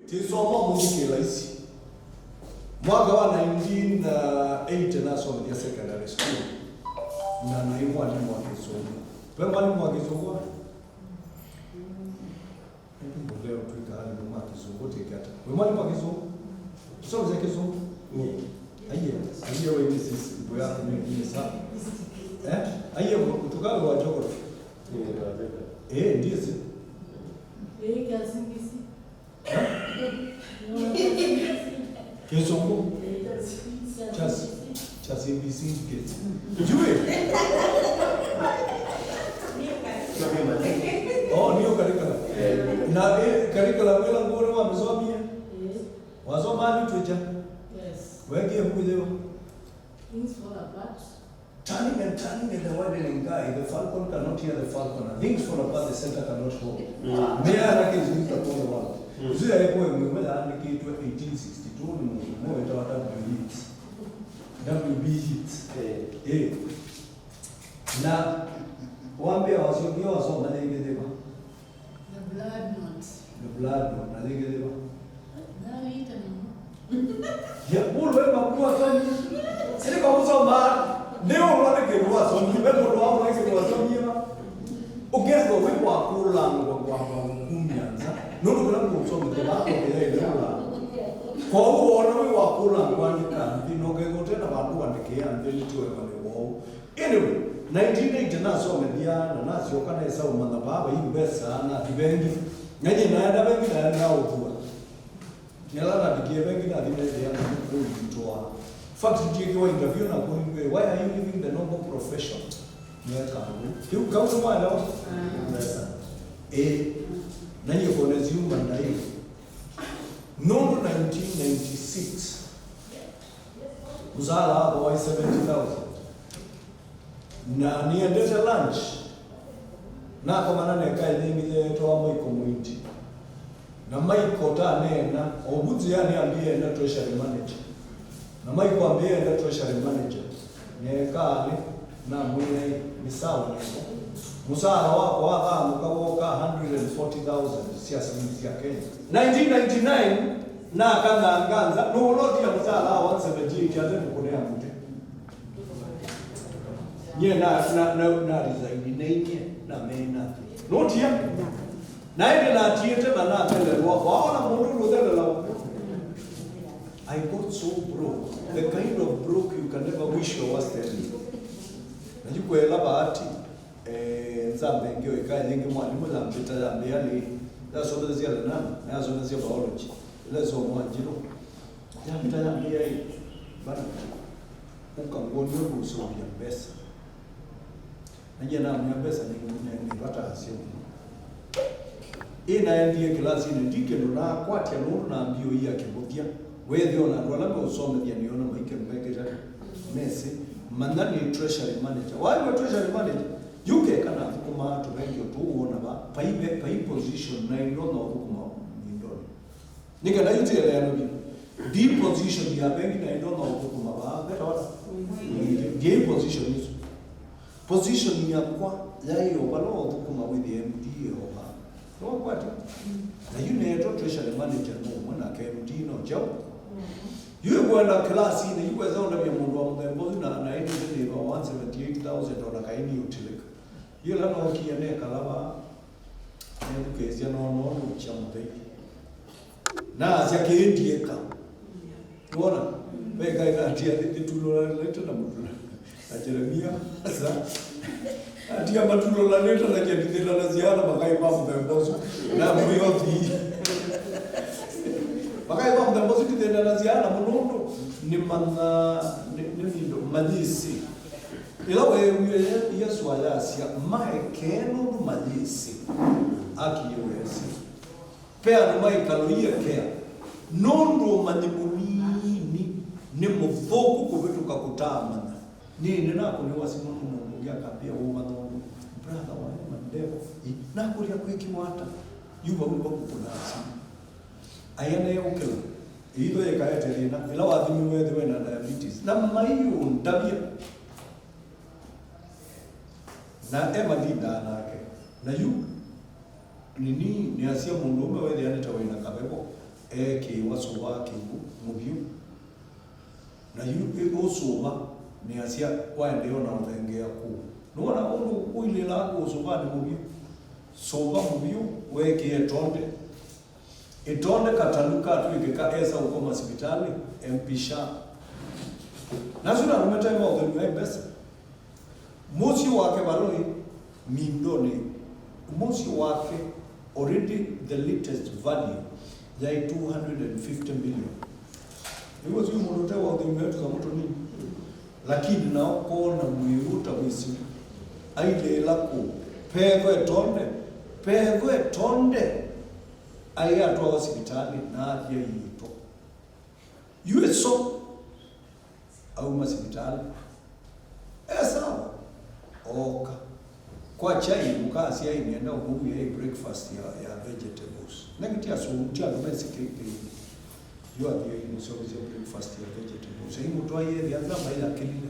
Tisoma muziki rahisi. Mwaka wa 1980 nasoma ya secondary school. Na naibu mwalimu wa Kizungu. Wewe mwalimu wa Kizungu? Leo tukali mwalimu wa Kizungu tikata. Wewe mwalimu wa Kizungu? Sio za Kizungu? Aiye wewe ni sisi boya ni sawa. Aiye kutoka kwa geography. Ndiyo. Kasingisi. Kizungu? Chasi BC kids. Jue? New curriculum. Na curriculum bila ngoro wamesomia? Wasoma literature? Yes. Weke huko Things fall apart. Turning and the widening guy, the falcon cannot hear the falconer. Things fall apart, the center cannot hold. Mea is used upon the world. Zile hapo mwemela andiki 1862 ni mmoja wa WB hits. Na wambia wasio wasoma nini deba? The blood knot. The blood knot na nini deba? Na ita Ya wewe mabua tani. Sisi kwa kusoma leo wale kwa so ni bado ndo wao wale kwa so mima. Ugezo wewe kwa kula kwa kumyanza. Ndio kuna kusoma kwa hapo ile ndio. Kwa hiyo wewe wa kula kuandika ndio ngego tena watu waandikia ndio tuwe wale wao. Anyway, 1980 nasoma dia na nasio kana hesabu manda baba hii pesa na dibendi. Nyaje naenda bengi na nao tu. Nyala dikie bengi na dibendi ya kutoa. Fact jikiwa interview na kuimbe, why are you living the noble profession? Mweka hapo. Hiyo kama mwana wao. Nani kwa resume ndai. Nono 1996. Uzala hapo wa 70,000. Na niendesha lunch. Na kwa maana nikae nyingi ile toa mwiko mwingi. Na maiko ta nena, obuzi yani ambie na treasury manager. Na maiko ambie na treasury manager. Nekale na mwine ni sawa niko. Musara wako waka mkawoka 140,000 siasa ya Kenya. 1999 na kanga nganza no loti ya musara 170 chaze kukonea mtu. Nye na resign nene na mena. Loti ya na ile na tiete na tele waona mundu rodela la. I got so broke. The kind of broke you can never wish your worst enemy. Najikwela bahati nzambe ngio ikaye nyingi mwalimu za mpita ya mbele ya soda zia na ya soda zia biology ile zo mwanjiro ya mpita ya mbele bana ukangonyo kusomia pesa naje na mnya pesa ni pata asio ina ndiye klasi ni dike ndo na kwati ya nuru na mbio hii akibukia wewe ona ndo labda usome dia niona maike mbeke mesi mandani treasury manager why treasury manager yuke kana kuma to wengi tu uona ba pai position na ndo na kuma ndoni nika na yote ile yana bi position ya bengi na ndo na kuma ba beta game position hizo position ya kwa yayo balo kuma with the MD oba no kwati na yune to treasury manager no mwana ka MD no job yule bwana class ile yuko zaona vya mundu wa mdembo na ile ile 178,000 dola kaini utilika yule ana ukiene kalaba ndio kesi no chambe na asia keendie ka unaona weka ina atia tulo la leto na mtu na Jeremia sasa atia matulo la leto na jadidela na ziara bakai babu da mbozo na moyo fi bakai babu da mbozo kidenda na ziara munondo ni manna ni malisi ila wewe Yesu alasia maekeno malisi akiwezi pea no maikaloia kea nondo manimulini ni mfoku kuvetuka kutamana nini nako ni wasimu mungu yakapia uwa no brother wa mandeo na kulia kwekimwata yuba uba kupunasi ayana yokela ido yakayetelina ila wathimi wewe na diabetes na mayu ndabia na ema linda nake na yu nini ni asia mundume wewe yani tawina kabebo eke wasoba kingu mubyo na yu osoba ni asia kwa ndio na uthengea ku nona undu uilela osoba ni mubyo soba mubyo weke etonde kataluka tuikeka esa uko hospitali empisha nasuna rumeta mo the best mosi wake baloi mindone mosi wake already the latest value ya 250 million. Hiyo sio mmoja wa the za mtu nini. Lakini nao kona mwiruta wisi aile lako pegwe tonde aya to hospitali na afya yito. USO au hospitali esa oka kwa chai mukasi ai nienda ubugu ya breakfast ya vegetables nakitia so mtia domestic you are the in service of breakfast ya vegetables ai mtu aye ya zama ila kelile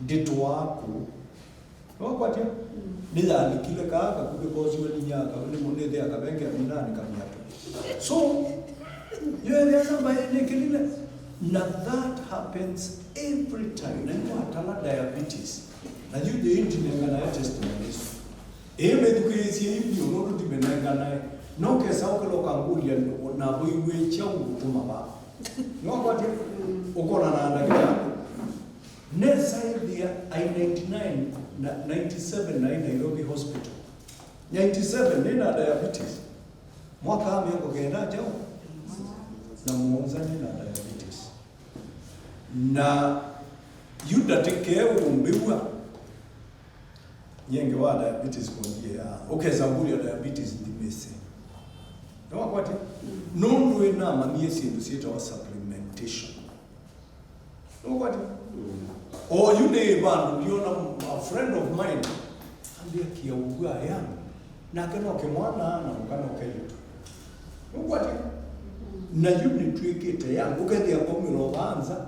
ndito wako kwa tia bila nikile kaka kube kozi wali nyaka wali monede akabenga minani kamyato so ya zama ile kelile na that happens every time na kwa diabetes na jude intinenga na testimonies eme dukezi ibyo no dimenanga na no kesa okelo kangulia na boiwe cha ubutuma ba no kwati ukona na ndaga nesa dia I99 na 97 na Nairobi hospital 97 nina diabetes mwaka amengo kenda jao na muonza nina diabetes na yuda tekeo umbewa nyenge wa diabetes kondia okezambuli ya diabetes ndimese no kwati nundu ena mamiesi ndusita wa supplementation no kwati o yune bandu liona a friend of mine ambia kia ugwa yangu na keno ke mwana na mukano keyo no kwati na yune twekete yangu kedia komiro banza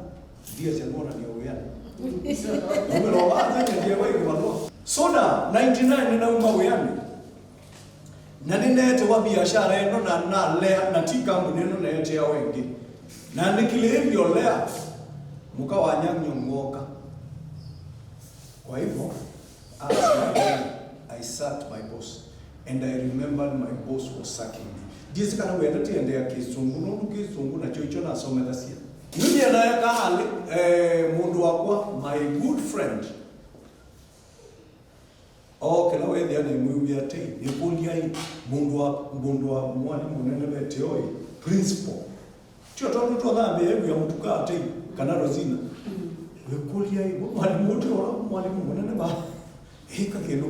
dia semona ni oyana komiro banza ndio wewe kwa soda 99 na umaweyani na ninete wa biashara eno na lea na tika neno na yote ya wengi na nikile hivyo lea mukawanyang'o ngoka kwa hivyo I sat my boss and I remembered my boss was sacking me jinsi kana wenda tiende ya kizungu na choicho na somela sia yuni anayaka hali mundu wakwa my good friend kila wewe yani mwiwi ate nikulia mundu wa mwalimu nene betoi principal tio tondu to dhambe yebu ya mutuka ate kana rozina nikulia mwalimu to mwalimu nene ba hika kendo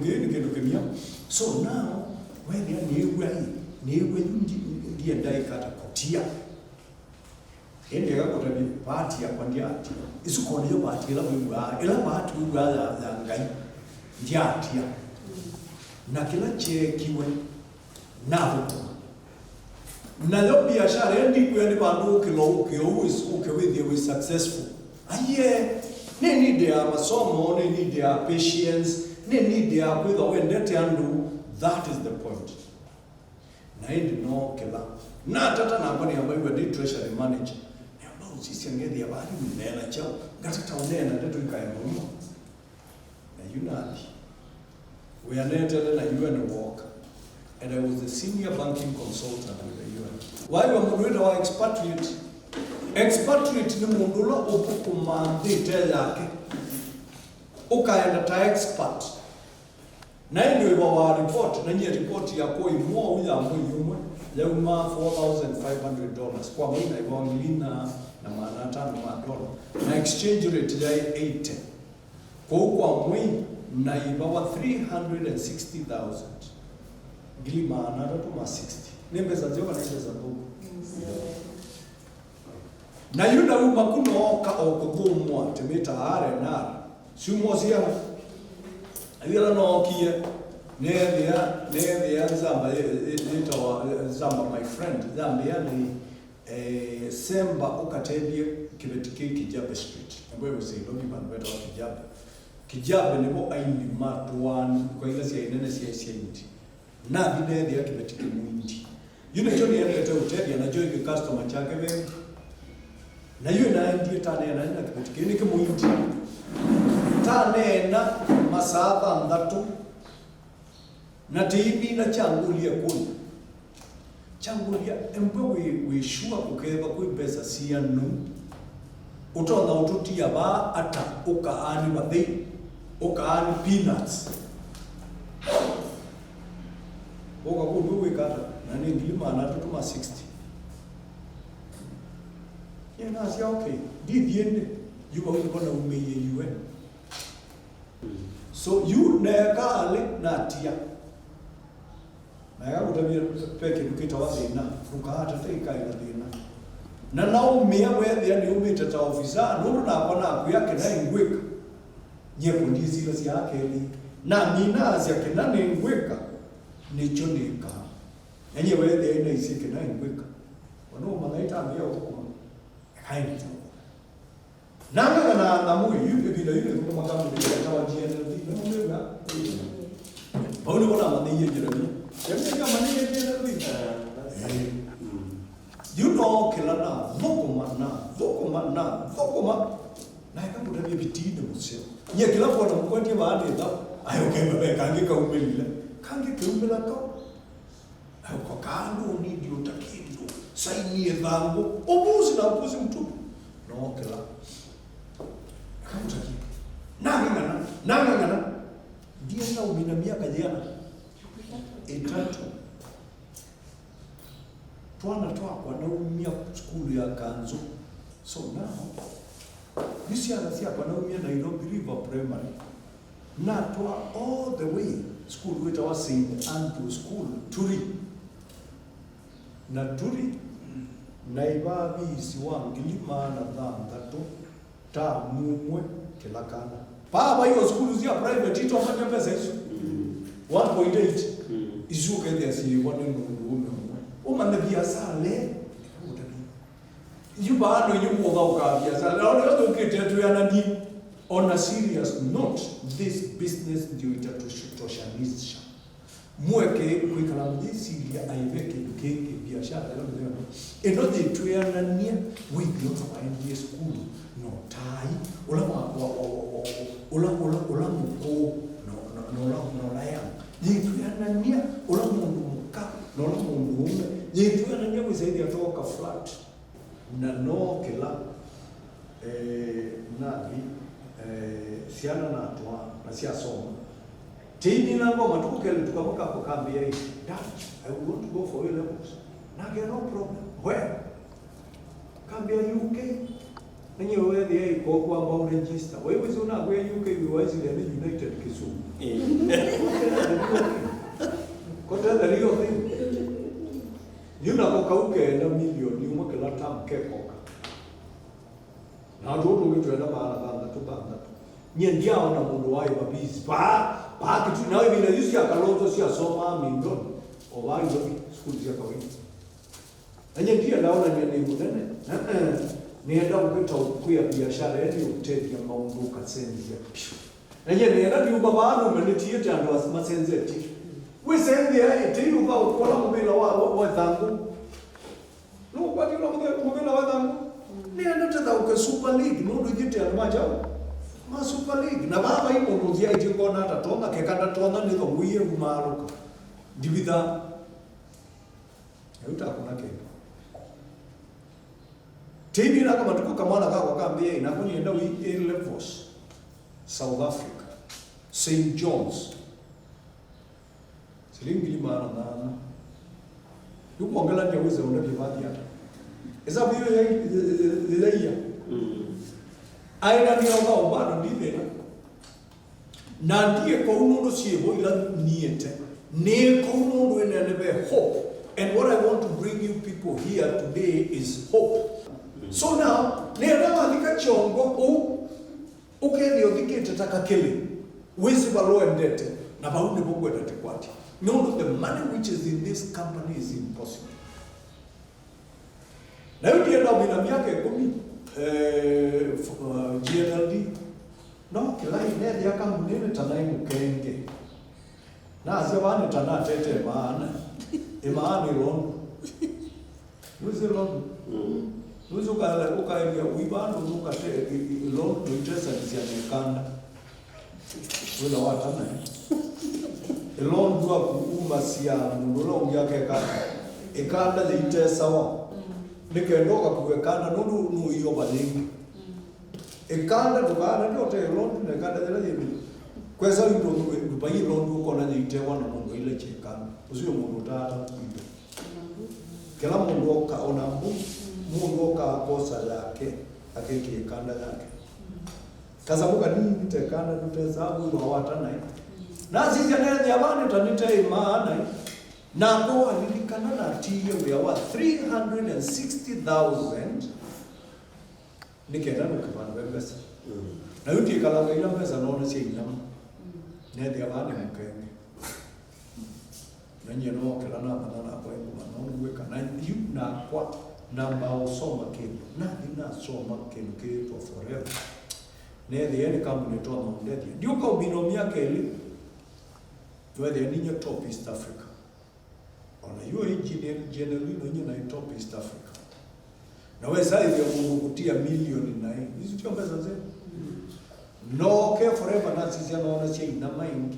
kemia so now wewe ni wewe ndiye dai kata kotia ende ga kotabi party ya kwandia ati isukone yo party la mwiwa ila party mwiwa za ngai ndiatia na kila chekiwe nabo na lo biashara ndi kwende bandu kilo uke successful aye ne need ya masomo ne need ya patience ne need ya kwenda wendete andu that is the point na ndi no kila na tata na mboni ambayo ndi treasury manager ne ambao sisi ngedi ya bali mnena chao ngata unena ndio ikaembo na yunali we are not telling a UN walk, and I was the senior banking consultant with the UN. Why we are doing our expatriate? Expatriate ni mundula opuku mandate yake. Ukaenda ta expert. Na ndio iwa report, na nye report ya koi mua uya mwiyumwe, leuma $4,500 kwa mwina iwa ngilina na manata na $1. Na exchange rate ya 80. Kwa mwini na ibawa 360,000 gilima na to ma 60 nembe za joka na za buku na yuna makuno ka okubumwa temeta are na sumozia ayela no kie ne zamba zamba my friend zambia ni semba ukatebie kibetike kijabe street ambayo usilobi banbeta wa kijabe kijabe nebo aindi matuan kwa ile sia inene sia indi na bide ya kibetike mwindi Yule Johnny endete hoteli anajua ile customer chake wewe. Na yule naye ndiye tane na kitu kingine kimuindi. Tane na masaa ndatu. Na tibi na changulia kuna. Changulia embo we sure ukeba ku pesa sianu. Utona ututia ba ata ukaani bathi. Ukaani peanuts. Oka kundu wekata na ni ngilima na tutuma 60. Yena sia okay. Di diende yuko kuna umeye yuwe. So you nekale natia. Na ya utabia peke dukita wadina ukahata teika ila dina. Na nao mea wewe yani umita ta ofisa nuru na kona kuyake na ingweka. Nyepo ndizi la yake ni na mina sia kenane ingweka. Ni chonika. Enye wewe ina isike na ingweka. Wano malaita ambia huko. Haini tu. Nanga na namu yupe bila yule kwa makamu bila tawa GNLD. Na mwenga. Pauli bona mani yejirani. Yeye kama mani yejirani. You know kelana vokoma na kama ndio bitinde musio. Nye kila kwa na mkwati baada ya ayo kema be kange ka umelile. Kange ke umela ka. Ayo kwa kando ni ndio takindo. Saini edhango obuzi na obuzi mtu. No kela. Kama taki. Nangana. Ndiye na umina miaka jana. Etatu. Tuana kwa naumia skulu ya Kanzo. So now, this year kwa naumia Nairobi River Primary. Na toa all the way school with our St. Andrew School, Turi. Na Turi, naibabi siwa ngilima na dhamdato, ta mumwe kelakana. Baba hiyo school zia private ito wafanya pesa hizo. 1.8. Izuke there si wane nungu. Umane biasale. You bado yuko kwa biasale. Leo ukitetu yana ni on a serious note, this business ndio itatoshanisha. Mweke kuikala mjisi ya aiveke dukeke biashara leo. Eno de tuyanania with your idea school no tai ola muko no la ya. Tuyanania ola muka no la mundu ume. Tuyanania mzaidi atoka flat. Na no kila nabi siana na toa na sia soma. Tini na ngoma tukukele tukamuka kwa kambi ya hii. Dad, I want to go for A levels. Na get no problem. Where? Kambi ya UK. Nenye wewe the kwa ambao register. Wewe zuna kwa UK wiwazi the United Kisumu. Kota the real thing. Yuna kokauke na milioni umake la tam kekoka. Na ndoto ngitwenda bana bana tubanda. Nyendia ona mundu wayo babizi. Pa kitu nawe bila yusi akalozo si asoma mindo. Obai yobi school ya kawaida. Nyendia naona ni mudene. Nienda ukita ukuya biashara yani uteti ya maundu kasenzi ya. Nyendia ni ubabanu umenitie tando masenze. We send the eti uba ukola mubila wa dhangu. No kwa tilo mubila wa dhangu. Nienda tata uke Super League no dujite ya majao. Ma Super League na baba imo nuzia ijingo na tatonga kekanda tonga nito mwiye umaruka. Dibida. Yuta kuna keko. Tibi na kama tuko kamana kwa kambia inakuni enda A levels. South Africa. St. John's. Silingi limana na. Yuko angala ni uweze unabivadi hata. Eza biyo ya leia. Aina ni au bado ndivyo. Na ndiye kwa umundu siebo ila niete. Ne kwa umundu enelebe hope. And what I want to bring you people here today is hope. So now, nera andika chongo ukeli odikete takakele. Wezi balo endete na baunde bogo endete kwati. No, the money which is in this company is impossible. Na hiyo ndio ndio miaka 10 GNLD. No, kila ine ya kampuni tanai mukenge. Na asiabane tana tete maana. Imani ron Where's the loan? Where's the we want to look at the loan to interest and the Kanda. With our time. The loan to a Umasia, Mulong Yakaka, a Kanda the interest hour. Make a look at a Kanda, no, you overlink. A Kanda to Kanda, not a loan to the Kanda. Kwesa lupayi londo kona nyite wana mungu ile chekana usio mungu tata kila mungu ka ona mungu ka kosa yake akeke kanda yake kasabuka nini tekana tutesabu wa watana na sisi nene jamani tanite imana na kwa nilikana na tiyo ya wa 360,000 nikenda nukapana pesa na yuti kala ila pesa naona si inama nende abane mukenge nanye no kala na banana kwa ngoma weka na you na kwa namba osoma kenu na dina soma kenu ke for forever nende yani kama ni toa ndeti ndio kwa binomia kele tuende ninyo top East Africa ona hiyo engineer generally nonye na top East Africa na wewe sasa hiyo kukutia milioni na hizo sio pesa zetu. No care forever na sisi anaona chei na maingi.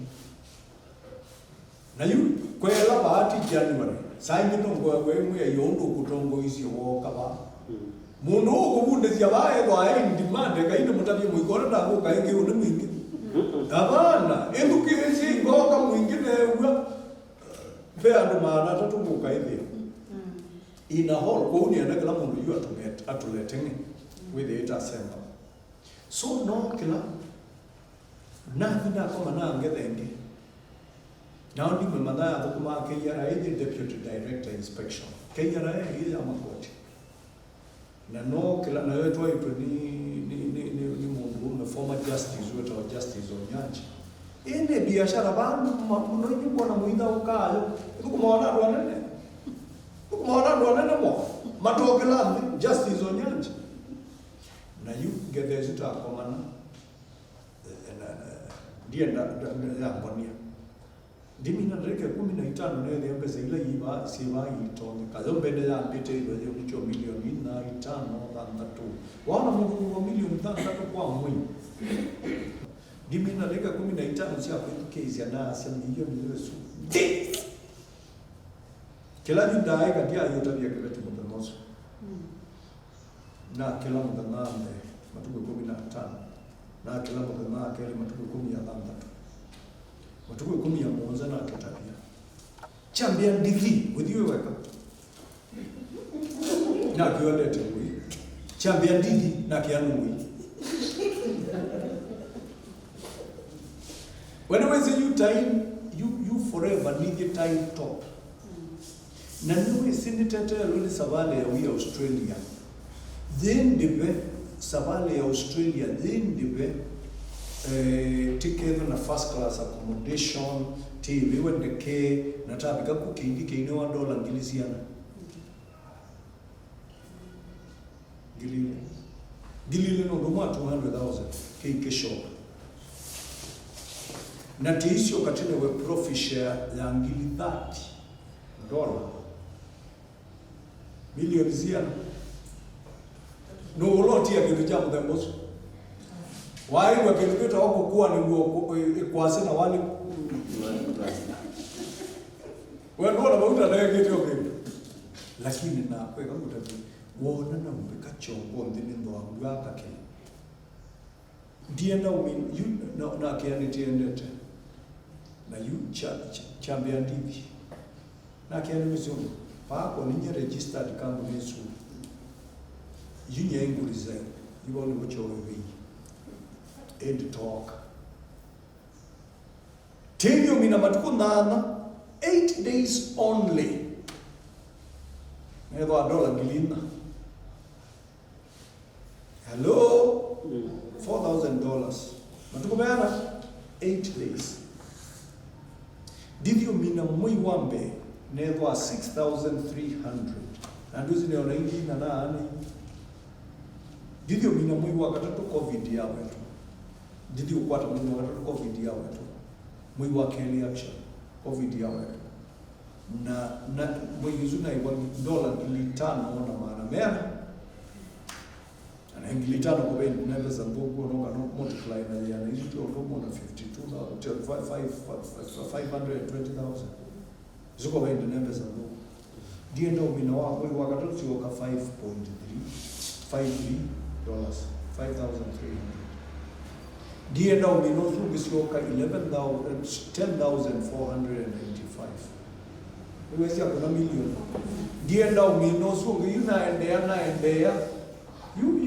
Na yu kwela bahati January. Saini tongo wewe ya yondo kutongo isi woka ba. Muno kubunde sia bae kwa demand ka ino mutabi muikora na ko kaenge une mwingi. Abana enduki isi ngoka mwingine uwa. Bea ndo maana tatu mukaide. In a whole kuni anakala mundu yu atuletenge with the assembly. So no kila na kama na ngedenge now ndi mmana adukuma KRA the deputy director inspection KRA ile amakoti na no kila na wetu wetu ni mundu na former justice wetu wa justice onyaji ine biashara bandu mnonyi bona muida ukayo dukumona rwanene mo matokela justice onyaji na yu gedezi ta komana ndiye ya konia ndimi na reke 15 na ile pesa ile iba siba itone kazo mbele ya pete ile nicho milioni na 5 na 3 wana mungu milioni 3 kwa mwezi ndimi na reke 15 sia kwa kesi ya na sia milioni ile su kila ndai katia yote ya kwetu mmoja na kila mdangambe matuko 15 na kila mdangama kile matuko 10 matuko 10 ya mwanza na kitabia champion divi with you weka na kiolete huyu champion divi na kianui when you time you forever need the time top na niwe sinitete lule savale ya Australia then the savale ya Australia then the ticket na first class accommodation TV when the K na tabika kukindi kino $1 ngilisiana gilile no doma 200,000 kike shop na tiisio katene we profit share ya ngili $30 milioni ziana no uloti ya kitu jamu the most wai wakilipita wako kuwa ni kwase na wale wanaona bauta na yake kitu kitu lakini na kwa kama utabi wona na mbeka chongo ndini ndo angaka ke ndienda you na kiani tiendete na you chambia ndivi na kiani mizungu pako ninye registered company su yunye ngulize yibone mucho wewe and talk tell you mina matuko nana 8 days only nedo $1 gilina hello $4,000 matuko bana 8 days divyo mina mwi wambe nedo 6,300 anduzi ne onaingi na nani divyo mina mwi wakatatu covid ya wetu divyo kwata mwi wakatatu covid ya wetu mwi wakeli action covid ya wetu na mwingizuna iwa dola $5 na maana mena na $5 kwa bende nenda za mbogo noga no multiply na yana hizo tu ndomo na 520,000 zuko bende nenda za mbogo ndiye ndo mina wako wakati sioka $5.3 $5,300 ndiye ndo mina sioka 10,495 Uwezi ya kuna milioni. Ndiye ndao minosu naendea. You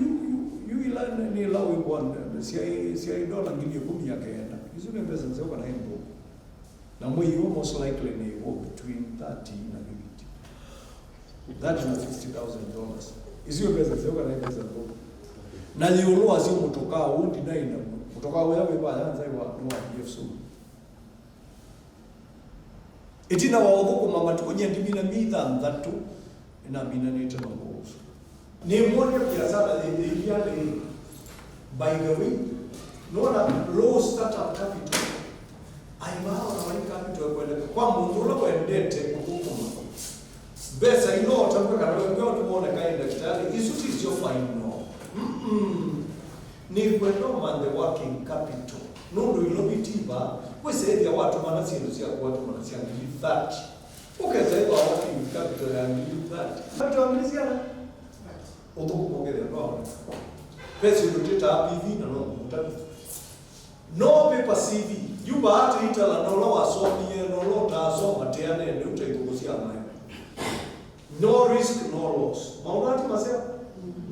ilana ni lawe bwana. Si dola ngili 10 yakaenda. Hizo ni pesa zao kana hembo. Na mwe most likely ni between 30 na 50. That is $50,000. Hizo pesa zao kana pesa zao. Na lioloa sio mtoka undi na ina. Mtoka wewe baya anza wa no Suma. Itina waudhuku mama tukunye ndimina mithandatu ina mina nita mabusu. Ni mwone biashara ile by the way, nona low startup capital. Aimao na wani capital kwa mundula wendete kukuma. Besa ino otamuka kana wengeo tumuone kaenda kitali. Isuti is your fine no. Ni kwendo man the working capital. Nundu ilobitiba. Kwese ya watu manasiendo siya watu manasiendo ngili 30. Ukeza hiyo working capital ya ngili 30. Watu wamilisiana. Otoku mongele no. Pesa yutita PV na no mutabi. No paper CV. Yuba hata itala no lo asomie no lo taasoma teane ni utaikukusia nayo. No risk, no loss. Maunati masema?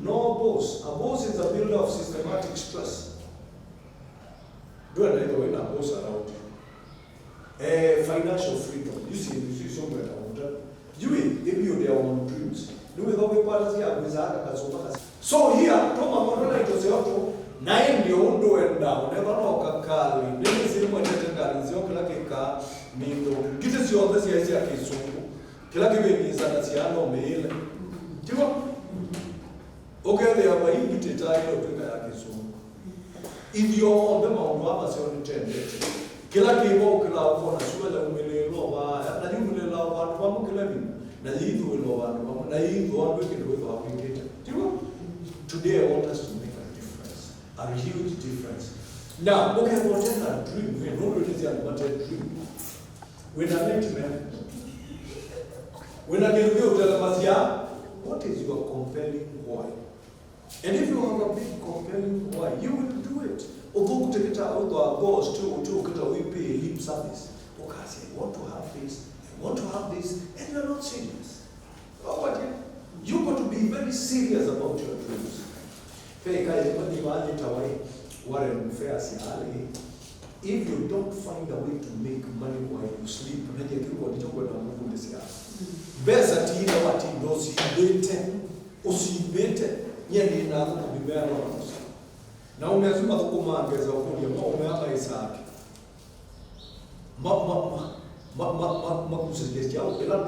No boss. A boss is a builder of systematic stress. Do another way na boss around. Financial freedom. You see somewhere around that. You they build their own dreams. Do we go with ya wizara kasoma. So here, toma mbona itose watu na ndio ndo enda. Never know kakali. Ndio sisi mmoja tena sio kila kika mindo. Kitu sio ndasi ya kisungu. Kila kiwe ni sana siano meile. Tiwa. Okay, they are buying it entirely to ya kisungu. Indio ombe maundu ama sio nitende. Kila kibo kila ufona shule umelelo ba na jumlela watu wa mkelebi na yidu lo watu na yidu watu kidogo wa wengine. Tiwa. Today I want us to make a difference. A huge difference. Now, okay, what a dream. We know it is a dream. When I met man, when I get you tell them, what is your compelling why? And if you have a big compelling why, you will do it. Although take it out our goals to we pay lip service. Okay, I say, I want to have this, I want to have this, and you're not serious. Oh, what? You got to be very serious about your dreams. If you don't find a way to make money while you sleep, besa tina wati dosi usibete nyeni na kubibea na umezuma kukumangeza ukuja umeapa Isaki makusejea ila na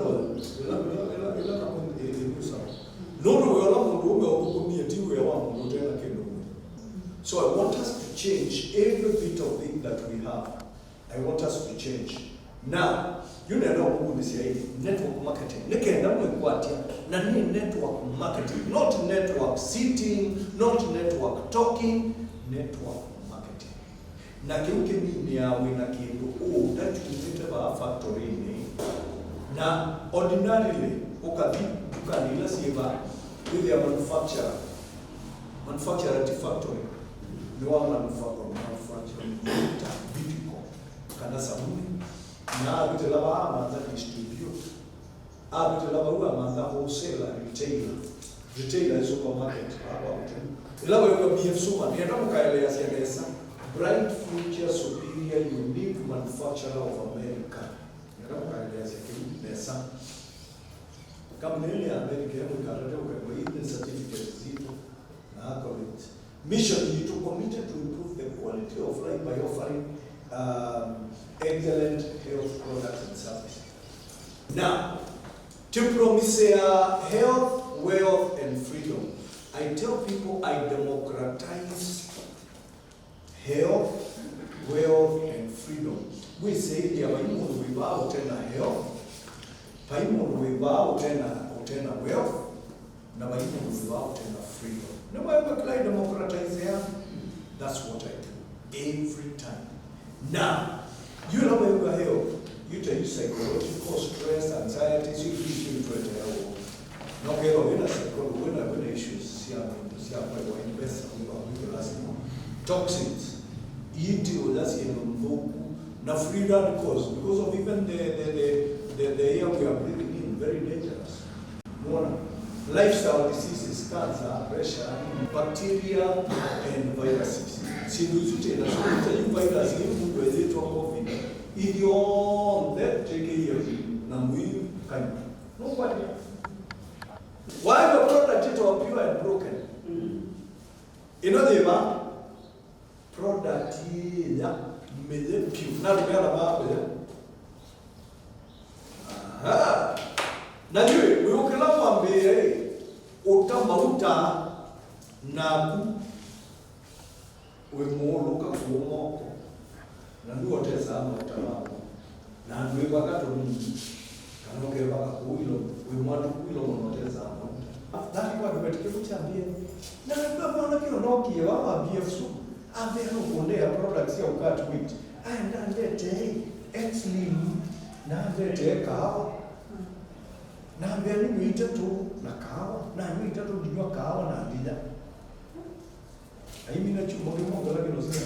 kuusa Lolo wala mundu ukukumia tiwe ya wangu mutela kendo. So I want us to change every bit of thing that we have. I want us to change. Now, you know network marketing. Nekenda mwekwatia na ni network marketing, not network sitting, not network talking, network marketing. Na kiuke ni yawe na kendo that you ba factory ni. Na ordinarily ukadila siba with their manufacturer factory. The one manufacturing Bitcoin. Kana sabuni. Na abitelaba amanza distribute. Abitelaba huwa amanza wholesaler, retailer supermarket. Ilaba yuka BF Suma. Ni anamu kaelea siya Bright Future Superior Unique Manufacturer of America. Ni anamu kaelea siya kama nile Amerika yangu karate kwa ile certificate zito na accolades. Mission is committed to improve the quality of life by offering excellent health products and services. Now, to promise health, wealth, and freedom, I tell people I democratize health, wealth, and freedom. We say, yeah, but you want to be about health. Paimo without tena wealth, na paimo without tena freedom. No matter what democratize here, that's what I do every time. Now, you know where we are here. You tell you psychological stress, anxiety, you feel to it. No, when I psychological, when issues, toxins, eating, that's na freedom because of even the air we are breathing in, very dangerous. Lifestyle diseases, cancer, pressure, bacteria, and viruses. Sinusite na you virus you wezi to COVID. Idiom that take years na mwi kind. Nobody. Why the product it was pure and broken? You know the product ya mele pure. Na lumea ba bele. Aha. Na yule ukila mwambie utamauta na we moloka kuomoko na ndio tesa ama utamamo na ndio baka to ni kanoke baka kuilo we mwatu kuilo monoteza ama that is what we take to chambie na ndio bwana kilo noki wa BF Suma ave no kondea products ya ukat wheat aenda ndete exlim na ndete kahawa na mbele mwita tu na kahawa na mwita tu ndio kahawa na ndida I mean, you want to know what I say.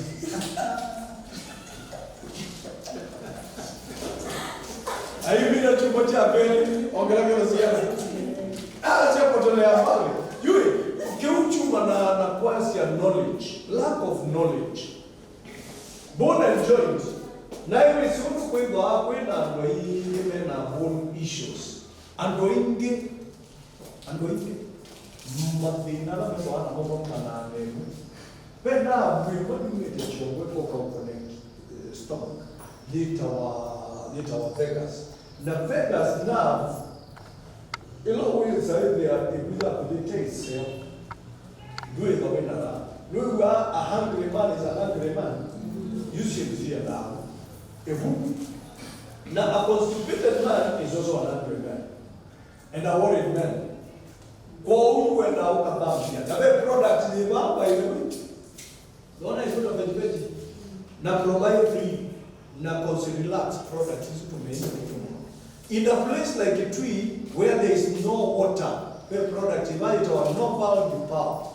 I mean, you want to happen or get a say. Ah, Chapotole, you give na quasi knowledge, lack of knowledge. Bone and joint. Now we soon go up when and our own issues. And going Matina, but now we want to make a show what we connect stomach. Little Vegas. Now Vegas now, you know we say they are the taste. Do it the way now. You are a hungry man is a hungry man. You should see it now. Now a constipated man is also a hungry man. And a worried man. Go when now come down here. The product is about by the way. Don't I put a veggie? Now provide free, now consider relax products to make in a place like a tree where there is no water, the product is no value power.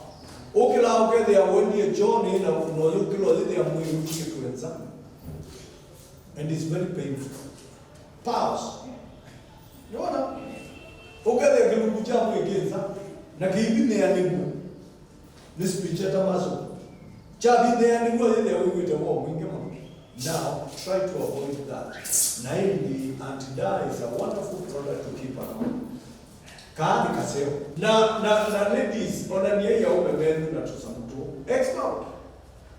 Okay, now they are only a journey of no local, they are moving to examine. And it's very painful. Pause. You know? Okay, they are going to jump against that. Now, give me the animal. This picture, Tamaso. Chabi there and go there with the war. Now, try to avoid that. Namely, anti-dye is a wonderful product to keep around. Kadi kaseo. Na ladies, on a near your women na to expert.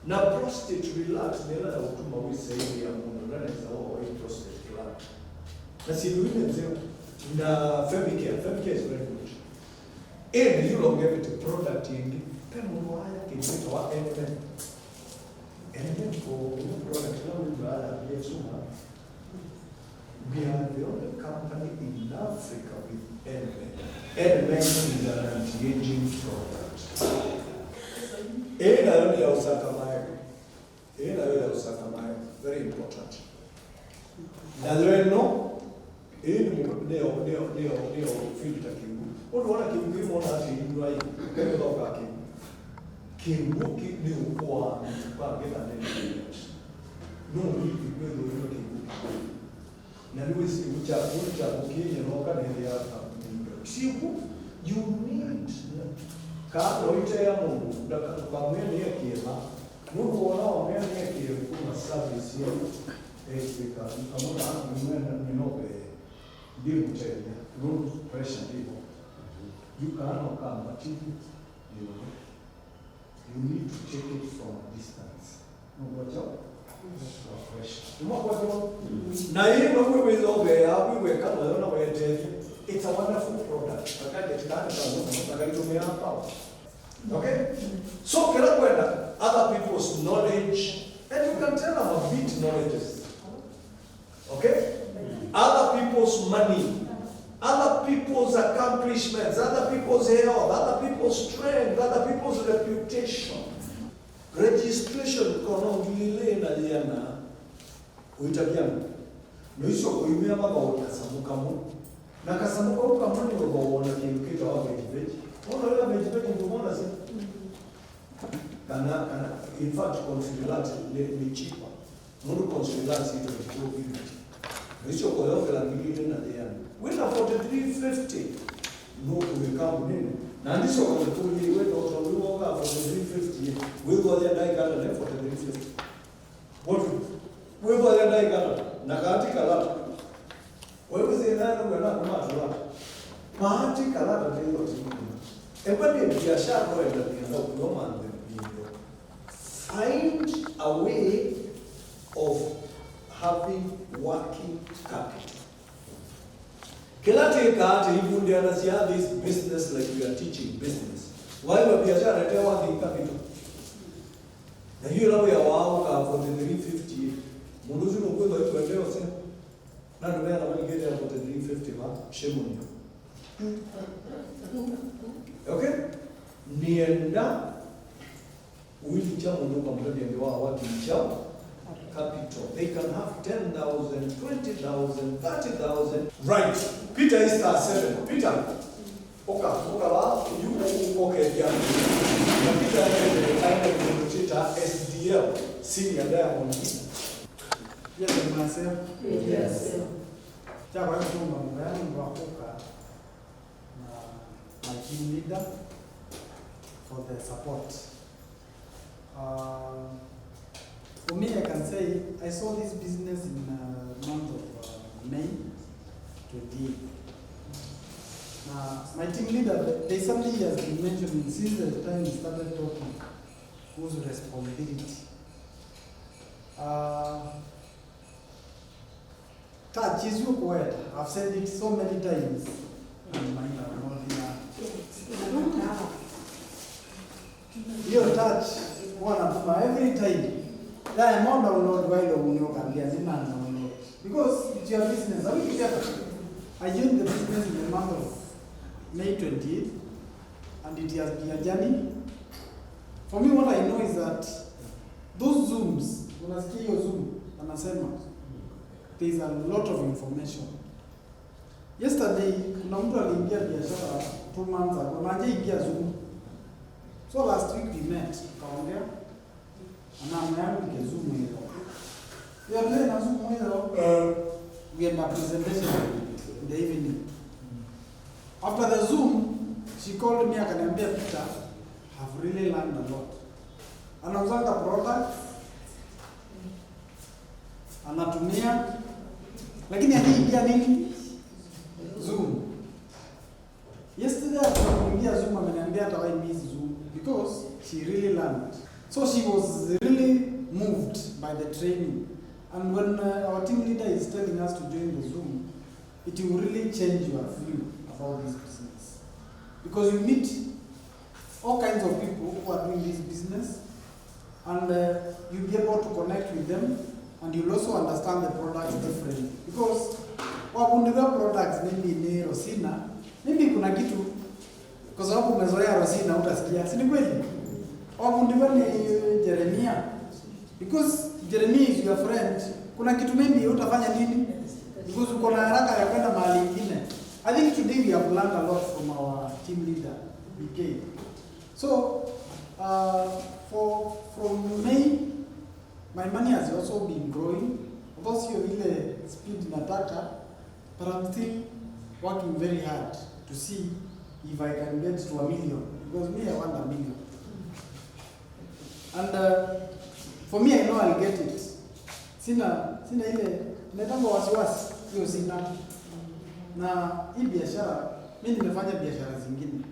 Na prostate relax, nela ya utuma we say ya mundo na is our prostate relax. Na si women zero. Na femicare is very good. And you longevity product in Pemuaya can take our element. Element for product now we Suma. We are the only company in Africa with element. Element is an anti-aging product. Very important. Now, filter unaona kimwili mwana atiindwa hii kama doka kimbuki ni ukwa mpaka nene no hivi kwa hiyo kimbuki na niwe si uchafu ukiye noka nende hapa siku you need kama uite ya Mungu ndaka kamwene yake Mungu wanao mwene yake kuna service ya Afrika kama mwene minobe ndio mtende no pressure ndio. You cannot come, but you need to take it from a distance. No, watch out. Fresh. You know what you want? Now, you know we will obey. We will come. I don't know where it is. It's a wonderful product. Okay? So, other people's knowledge, and you can tell them a bit knowledge. Okay? Other people's money. other people's accomplishments, other people's health, other people's strength, other people's reputation. Registration kono ngile na yana uitabiyana. Noiso kuimia mabaona samukamu. Na kasamuka ukamani wabaona kiukita wa vejiveji. Ona wala vejiveji mbona si? Kana in fact considerate ni cheaper. Mundu considerate ito ni kitu. Noiso kwa la ngile na yana. Wina 4350. No kuwekamu nini? Na ndiso kwa tuli wewe utauluwa kwa 4350. Wewe kwa dai kana na 4350. What wewe kwa dai kana na katika lata. Wewe zinana ngana kwa matu. Mahati kalata ndio timu. Ebadi biashara wewe ndio kuoma ndio. Find a way of having working capital. Kila tekati hivi ndio anasia this business like we are teaching business. Why wa biashara ndio working capital. Na hiyo lao ya wao ka 4350 munduzi no kwenda hiyo ndio sasa. Na ndio yana mali gani ya 4350 wa shemoni. Okay? Nienda wili cha mundu kwa mradi ndio wao chao capital. They can have 10,000, 20,000, 30,000. Right. Peter is 7. Peter. Oka la you okay yeah. Na Peter is the SDL senior diamond. Yes, myself. Yes. Chakwa kutunga mgani wa kuka na my team leader for the support. For me, I can say I saw this business in the month of May 28. My team leader, there's something he has been mentioning since the time he started talking, whose responsibility. Touch is your word. I've said it so many times. Your touch, one of every time. That amount of Lord while you can get in and because it's your business. I joined the business in the month of May 28th, and it has been a journey. For me, what I know is that those Zooms, when I see your Zoom, and I said, there is a lot of information. Yesterday, kuna mtu aliingia biashara 2 months ago, na hajaingia Zoom. So last week we met, kaongea. And I'm going to Zoom here. We are playing a Zoom here. We had a presentation in the evening. After the Zoom, she called me and said, Peter, I've really learned a lot. And I was on the product. Anatumia. Lakini aliingia nini? Zoom. Yesterday after kuingia Zoom ameniambia hata why miss Zoom because she really learned. So she was really moved by the training. And when our team leader is telling us to join the Zoom, it will really change your view about this business. Because you meet all kinds of people who are doing this business, and you'll be able to connect with them, and you'll also understand the products differently. Because wakundira products maybe ni Rosina, maybe kuna kitu, kwa sababu umezoea Rosina utasikia, si ni kweli? Wakundira ni Jeremia, because Jeremia is your friend, kuna kitu maybe utafanya nini? Because uko na haraka ya kwenda mahali ingine. I think today we have learned a lot from our team leader, BK. So, from May, my money has also been growing. Although sio ile speed nataka, but I'm still working very hard to see if I can get to 1 million. Because me, I want 1 million. And for me, I know I'll get it. Sina ile nataka wasiwasi hiyo sina. Na hii biashara, mimi nimefanya biashara zingine.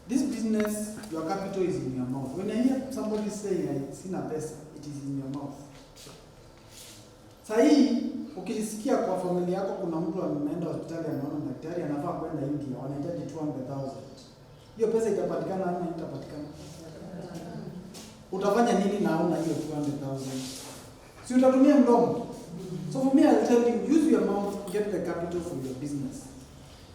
This business, your capital is in your mouth. When I hear somebody saying sina pesa, it is in your mouth. Sahi ukisikia kwa familia yako kuna mtu ameenda hospitali anaona daktari anafaa kwenda India, wanahitaji 200,000. Hiyo pesa itapatikana ama itapatikana? Utafanya nini na hauna hiyo 200,000? Si utatumia mdomo? So for me, I'll tell you, use your mouth, get the capital from your business.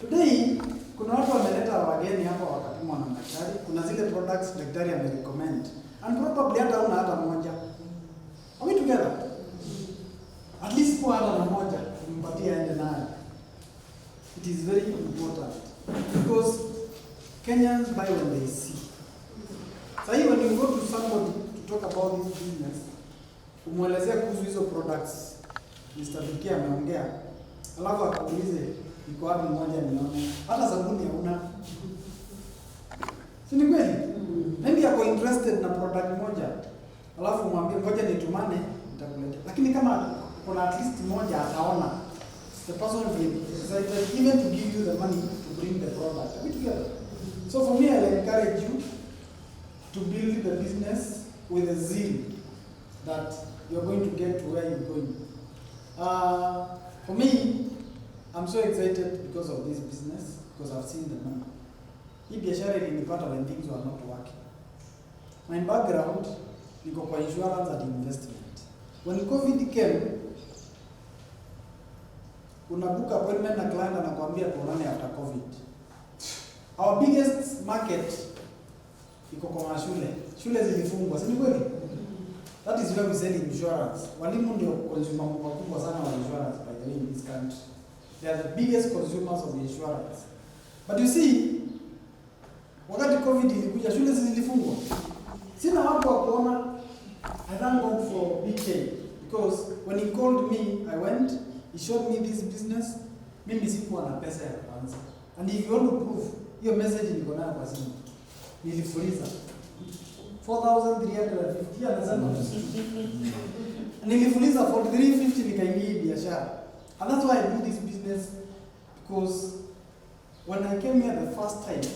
Today, kuna watu wameleta wageni hapa wakapimwa na daktari. Kuna zile products daktari amerecommend. And probably hata una hata moja. Are we together? At least kwa hata na moja, mpatie aende nayo. It is very important. Because Kenyans buy when they see. So when you go to somebody to talk about this business, umwelezea kuhusu hizo products, Mr. Vicky ameongea, alafu akuulize iko wapi moja nione, hata sabuni hauna. Si ni kweli? Maybe ako interested na product moja, alafu mwambie ngoja nitumane nitakuletea. Lakini kama kuna at least moja ataona, the person will be excited even to give you the money to bring the product. Are we together? So for me, I'll encourage you to build the business with a zeal that you're going to get to where you're going. For me, I'm so excited because of this business, because I've seen the money. Hii biashara ilinipata when things were not working. My background, niko kwa insurance and investment. When COVID came, unabook appointment na client anakuambia tuonane after COVID. Our biggest market iko kwa shule. Shule zilifungwa, si ni kweli? That is where we sell insurance. Walimu ndio consumer wakubwa sana wa insurance by the way in this country. They are the biggest consumers of insurance. But you see, wakati COVID ilikuja shule zilifungwa. Sina watu wa kuona. I thank God for BK because when he called me, I went, he showed me this business. Mimi sikuwa na pesa ya kwanza. And if you want to prove, hiyo message niko nayo kwa simu. Nilifuliza 4,350 anasema. Nilifuliza 4,350 nikaingia biashara. And that's why I do this business because when I came here the first time,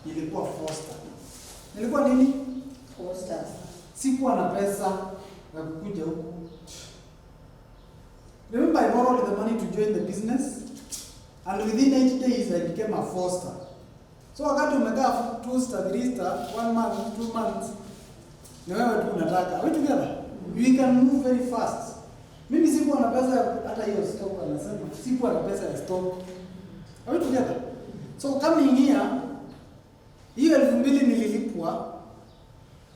nilikuwa foster. Nilikuwa nini? Foster. Sikuwa na pesa ya kukuja huku. Remember I borrowed the money to join the business and within 8 days I became a foster. So wakati umekaa 2 star, 3 star, 1 month, 2 months, ni wewe tu unataka. Are we together? We can move very fast. Mimi sikuwa na pesa hata hiyo stock anasema. Sikuwa na pesa ya stock. Are we together? So coming here, hiyo 2,000 nililipwa,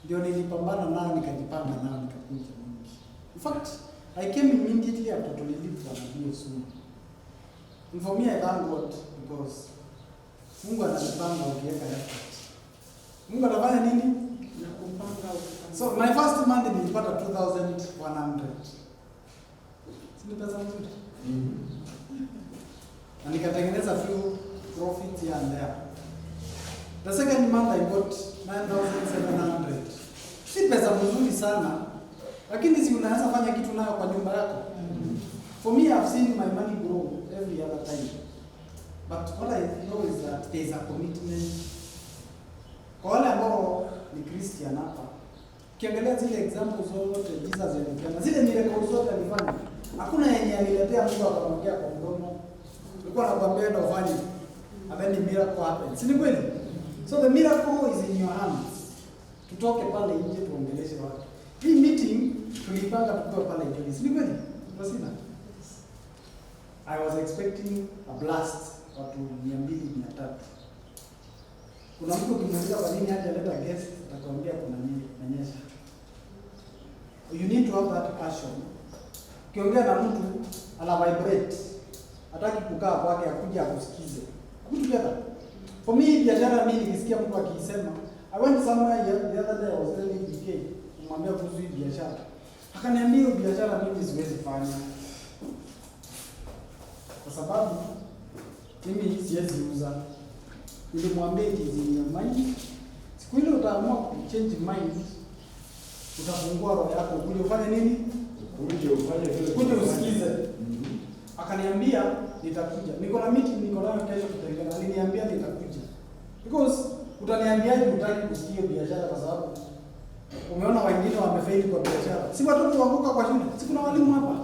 ndio nilipambana nao nikajipanga nao nikakuja mingi. In fact, I came immediately after tulilipwa na hiyo Suma. And for me I thank God because Mungu ananipanga ukiweka effort. Mungu anafanya nini? Nakupanga. So my first month nilipata 2,100. Si pesa nzuri? Na nikatengeneza few profits here and there. The second month I got 9,700. Si pesa nzuri sana, lakini si unaweza fanya kitu nayo kwa nyumba yako. For me, I've seen my money grow every other time. But what I know is that there is a commitment. Kwa wale ambao ni Christian hapa, ukiangalia zile examples zote Jesus alipeana, zile miracles zote alifanya, hakuna yenye aliletea mtu akamwambia kwa mdomo. Alikuwa anakuambia ndio ufanye. And then the miracle happens. Si ni kweli? So the miracle is in your hands. Tutoke pale nje tuongeleshe watu. Hii meeting tulipanga tukiwa pale nje. Si ni kweli? Tunasina. I was expecting a blast watu 200-300. Kuna mtu kimuuliza kwa nini hajaleta guest, atakwambia kuna nini inanyesha. You need to have that passion. Ukiongea na mtu ana vibrate, hataki kukaa kwake akuje akusikize. Good together. For me, biashara mimi nikisikia mtu akisema, I went somewhere the other day, I was telling BK, kumwambia kuhusu hii biashara. Akaniambia hiyo biashara mimi siwezi fanya. Kwa sababu mimi siwezi uza. Nilimwambia it is in your mind. Siku ile utaamua kuchange mind, utafungua roho yako ukuje ufanye nini? Ukuje usikize. Akaniambia nitakuja. Niko na meeting niko nayo kesho kutengeneza. Aliniambia nitakuja. Because utaniambiaje hutaki kusikia biashara kwa sababu umeona wengine wamefaili kwa biashara. Si watoto waanguka kwa shule. Si kuna walimu hapa.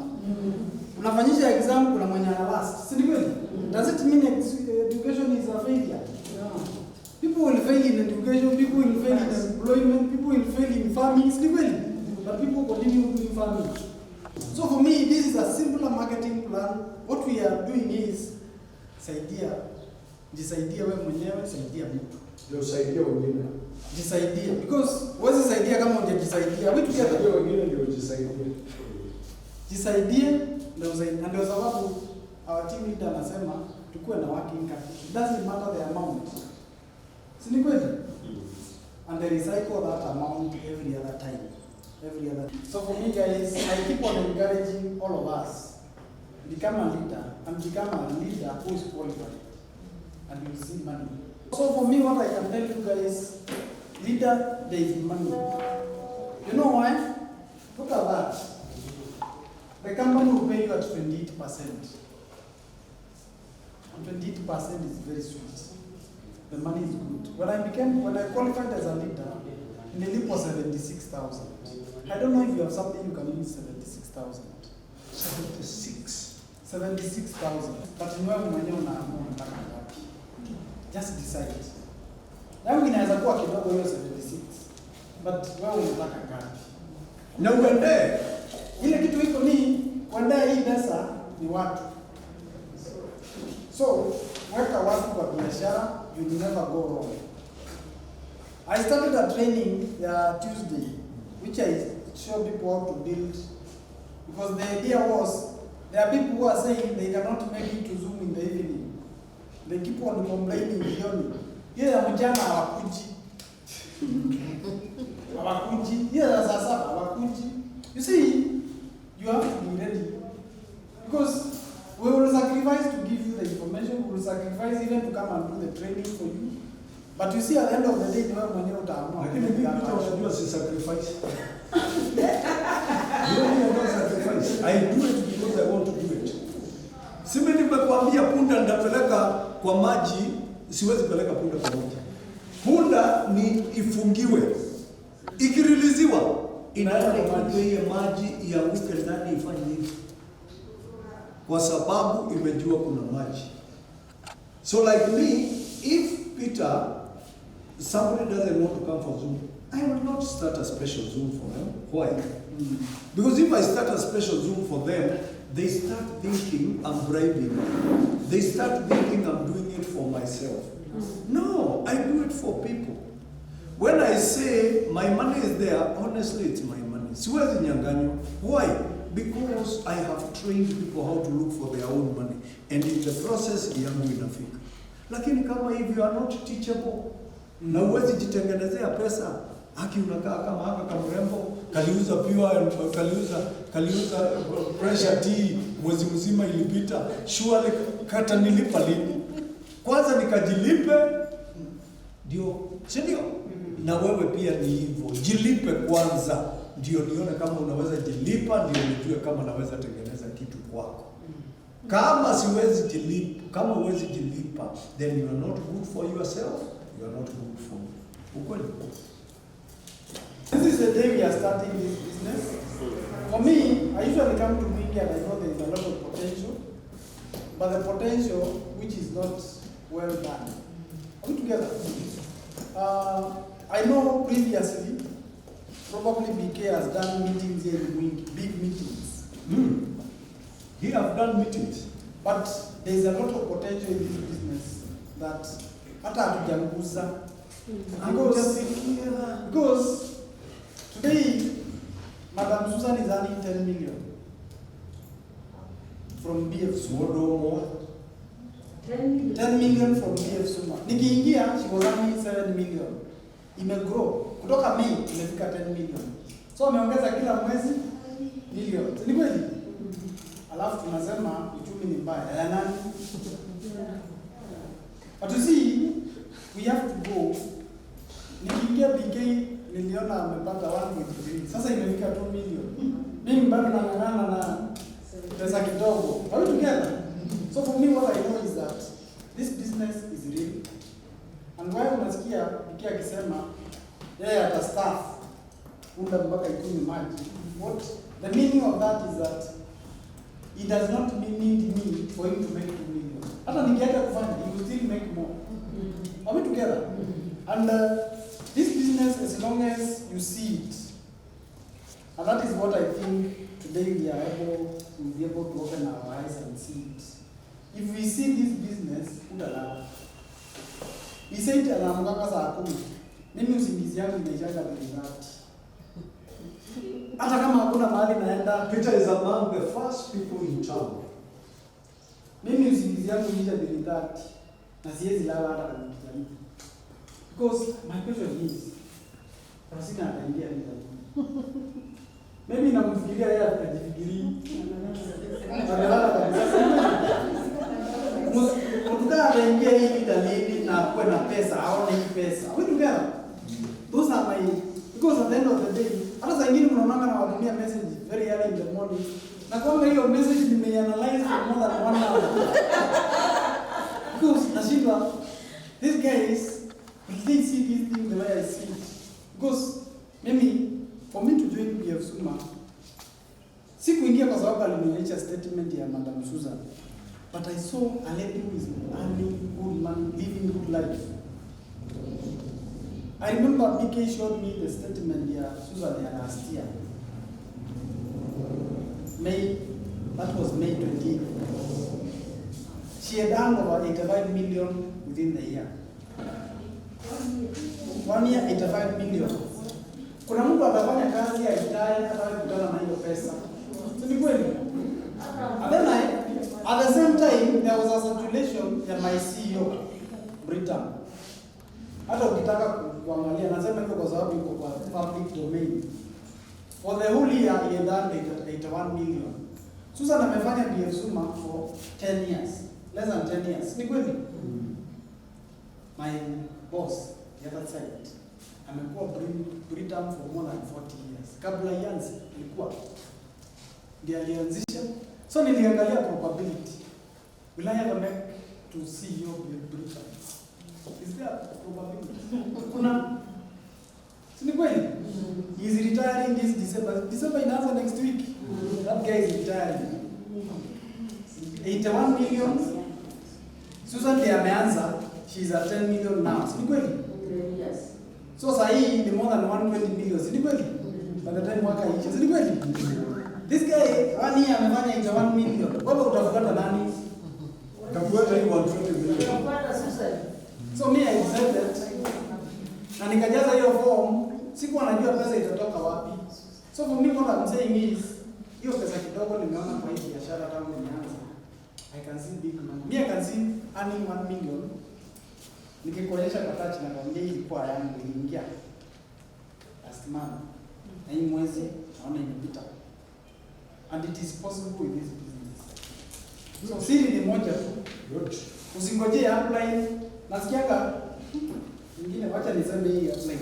Unafanyisha exam kuna mwenye ana last. Si ni kweli? Does it mean education is a failure? No. People will fail in education, people will fail in employment, people will fail in farming. Si ni kweli? But people continue doing farming. So for me, this is a simpler marketing plan. What we are doing is jisaidia wewe mwenyewe, saidia mtu. Ndio saidia wengine. Jisaidia. Because huwezi saidia kama hujajisaidia. Wewe Saidia wengine ndio jisaidia. Jisaidie ndio sababu our team leader anasema tukue na working capital. It doesn't matter the amount. Si ni kweli? And they recycle that amount every other time. So for me guys, I keep on encouraging all of us. Become a leader and become a leader who is qualified. And you see money. So for me, what I can tell you guys, leader, there is money. You know why? Look at that. The company will pay you at 28%. And 28% is very sweet. The money is good. When I qualified as a leader, nilipo 76,000. I don't know if you have something you can use 76,000. 76,000. But ni wewe mwenyewe unaamua unataka ngapi. Just decide. Yangu inaweza kuwa kidogo hiyo 76. But wewe unataka ngapi? Na uende. Ile kitu iko ni kuandaa hii pesa ni watu. So, weka watu kwa biashara, you will never go wrong. I started a training Tuesday, which I show people how to build. Because the idea was, there are people who are saying they cannot make it to Zoom in the evening. They keep on complaining jioni. Hiyo ya mchana hawakuji. Hiyo ya saa saba hawakuji. You see, you have to be ready. Because we will sacrifice to give you the information, we will sacrifice even to come and do the training for you. But you see, at the end of the day, wewe mwenyewe utaamua. Lakini mimi unajua si sacrifice. You don't sacrifice. I do it because I want to do it. Simi nimekwambia punda nitapeleka kwa maji, siwezi peleka punda kwa maji. Punda ni ifungiwe. Ikiriliziwa inaenda kwenye maji ianguke ndani ifanye hivi. Kwa sababu imejua kuna maji. So like me, if Peter, somebody doesn't want to come for Zoom, I will not start a special Zoom for them. Why? Because if I start a special Zoom for them, they start thinking I'm bribing. They start thinking I'm doing it for myself. No, I do it for people. When I say my money is there, honestly it's my money. Siwezi nyang'anywa. Why? Because I have trained people how to look for their own money. And in the process, yangu inafika. Lakini kama if you are not teachable, na uwezi jitengenezea pesa, haki unakaa kama haka kamrembo, kaliuza pure, kaliuza pressure tea, mwezi mzima ilipita, surely kata nilipa lini? Kwanza nikajilipe, ndio, si ndio? Na wewe pia ni hivyo, jilipe kwanza, ndio nione kama unaweza jilipa, ndio nijue kama naweza tengeneza kitu kwako. Kama siwezi jilipa, kama huwezi jilipa, then you are not good for yourself, you are not good for me. Ukweli? This is the day we are starting this business. For me, I usually come to Mwingi and I know there is a lot of potential, but the potential which is not well done. Are we together? I know previously, probably BK has done meetings here in Mwingi, big meetings. He have done meetings. But there is a lot of potential in this business that hata hatujagusa. Because today, Madam Susan is earning 10 million from BF Suma. 10 million from BF Suma. Nikiingia, she was earning 7 million. Imegrow. Kutoka May, imefika 10 million. So, ameongeza kila mwezi million. Ni kweli? Alafu tunasema uchumi ni mbaya. Ya nani? But you see, we have to go. Nikiingia BK niliona amepata 1.3. Sasa imefika 2 million. Mimi bado nang'ang'ana na pesa kidogo. Are we together? So for me what I know is that this business is real. And why unasikia BK akisema yeye atastaff unda mpaka ikumi maji. What the meaning of that is that he does not need me for him to make 2 million. Hata nikienda kufanya, he will still make more. Are we together? And this business, as long as you see it, and that is what I think today we are able to be able to open our eyes and see it. If we see this business, udala. He said anaamka saa 10. Mimi usingizi yangu imejanga bilingati. Hata kama hakuna mahali naenda, Peter is among the first people in town. mimi usingizi yangu imejanga bilingati. Na siwezi lala hata kama kijana. Because my question is, Rasina ataingia ndani. Maybe namfikiria yeye atajifikiria. Analala kabisa. Mtukaa ataingia hii ndani na kuwa na pesa, aone hii pesa. We together. Those are my, because at the end of the day, hata saa ingine mnaonanga na watumia message very early in the morning. Na kwamba hiyo message nimeanalyze for more than 1 hour. Because nashindwa, these guys, will they see this thing the way I see it? Because maybe for me to join PF Suma, si kuingia kwa sababu alinionyesha statement ya Madam Susan, but I saw a lady who is earning good money, living good life. I remember BK showed me the statement ya Susan ya last year. That was May 28th. She had earned over 85 million within the year. 1 year, 85 million. Kuna mtu atafanya kazi ya retire hata kutana na hiyo pesa. Ni kweli? And then at the same time, there was a circulation ya my CEO, Britain. Hata ukitaka kuangalia, nasema hivyo kwa sababu iko kwa public domain. For the whole year, he had earned 81 million. Susan amefanya PF Suma for 10 years. Less than 10 years. Ni kweli? My boss, the other side, amekuwa Britain for more than 40 years. Kabla ianze, ilikuwa. Ndiye alianzisha. So niliangalia probability. Will I ever make to CEO Britain? Is there probability? Kuna. Si kweli? He is retiring this December. December inaanza next week. That guy is retiring. 81 million. Susan ndiye ameanza. She is at 10 million now. Si kweli? Yes. So sasa hii ni more than 120 million. Si kweli? By the time mwaka iishe. Si kweli? This guy, 1 year amefanya 81 million. Wewe utafuata nani? Utafuata hii 120 million. Utafuata Susan. So me I decided na nikajaza hiyo form, sikuwa najua pesa itatoka wapi. So for me what I'm saying is, hiyo pesa kidogo nimeona kwa hii biashara tangu nianze. I can see big money. Me I can see earning 1 million. Nikikuonyesha kwa touch na kwambia hii ilikuwa yangu iliingia last month. Na hii mwezi naona imepita. And it is possible with this business. So siri ni moja tu. Good. Usingojee upline. Nasikianga ingine, wacha niseme hii upline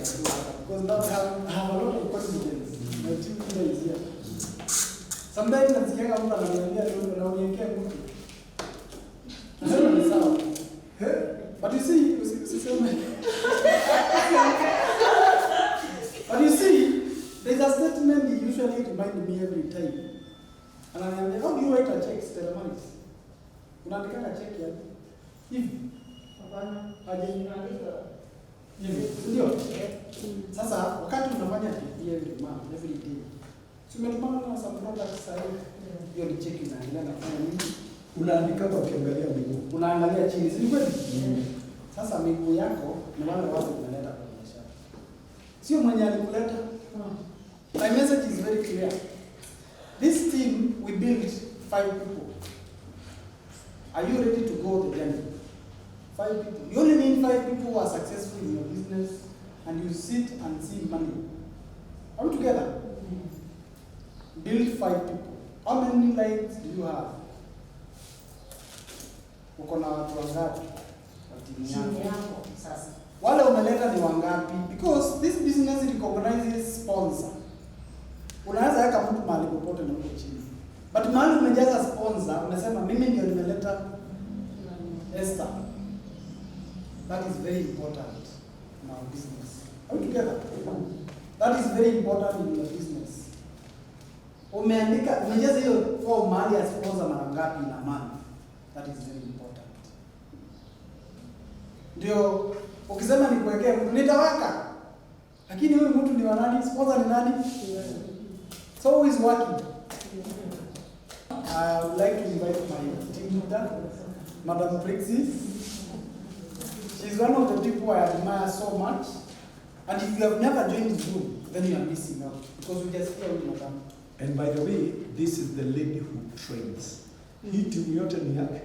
because now I have a lot of confidence. My team leader is here. Sometimes nasikianga mtu ananiambia ndio naoniekea mtu. Nasema ni sawa. But you see, but you see, there's a statement he usually remind me every time. And ananiambia, how do you write a check, Stella Maris? Unaandika check ya hivi. Hapana. Aje Unaandika. hivi. Ndio. Sasa wakati unafanya PPA every month, every day. Tumetumana na some products sasa hiyo ni check inaendelea na kufanya nini? Unaandika kwa ukiangalia miguu. Unaangalia chini, si kweli? Sasa miguu yako ni wale watu wanaleta kwa biashara. Sio mwenye alikuleta. My message is very clear. This team we built 5 people. Are you ready to go the journey? 5 people. You only need 5 people who are successful in your business and you sit and see money. Are we together? Build 5 people. How many lights do you have? Uko na watu wangapi? Chini yako sasa. Wale umeleta ni wangapi? Because this business recognizes sponsor. Unaweza weka mtu mahali popote na uko chini. But mahali umejaza sponsor, unasema mimi ndio nimeleta Esther. That is very important in our business. Are we together? That is very important in your business. Umeandika, umejaza hiyo form mahali ya sponsor mara ngapi na month. That is very important. Ndio ukisema nikuwekee mtu nitaweka. Lakini huyu mtu ni wa nani? Sponsor ni nani? So who is working? I would like to invite my team leader, Madam Prixie. She's one of the people I admire so much. And if you have never joined Zoom, then you are missing out. Because we just hear with Madam. And by the way, this is the lady who trains. Hii timu yote ni yake.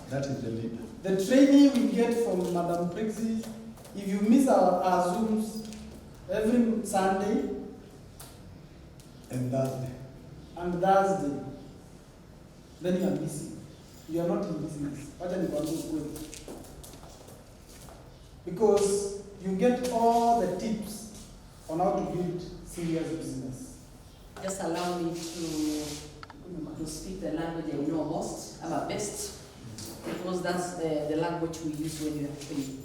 That is the leader. The training we get from Madam Prixie, if you miss our Zooms every Sunday And Thursday. and Thursday, then you are missing. You are not in business. Wacha nikwambie ukweli. Because you get all the tips on how to build serious business. Just allow me to speak the language I know most, I'm best, because that's the language we use when we are training.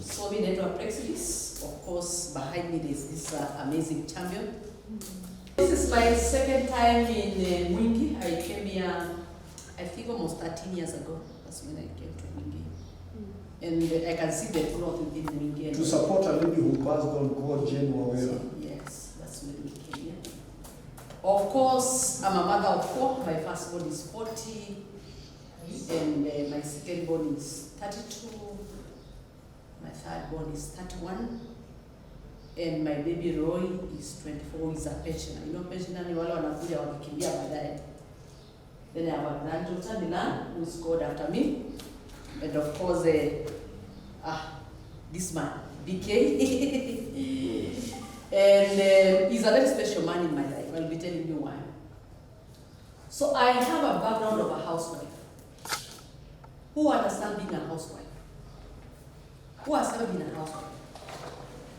So we network Prexilis, of course, behind me there's this amazing champion. This is my second time in Mwingi. I came here, I think almost 13 years ago. That's when I came to Mwingi. And I can see the growth within Mwingi. To support a lady who passed on called Jane Wawera. Yes, that's when we came here. Of course, I'm a mother of 4. My first born is 40, and my second born is 32. My third born is 31. And my baby Roy is 24, he's a pensioner. You know, pensioner ni wale wanakuja wakikimbia baadaye. Then I have a granddaughter, Milan, who is called after me. And of course, this man, BK. And he's a very special man in my life. I'll be telling you why. So I have a background of a housewife. Who understands being a housewife? Who has ever been a housewife?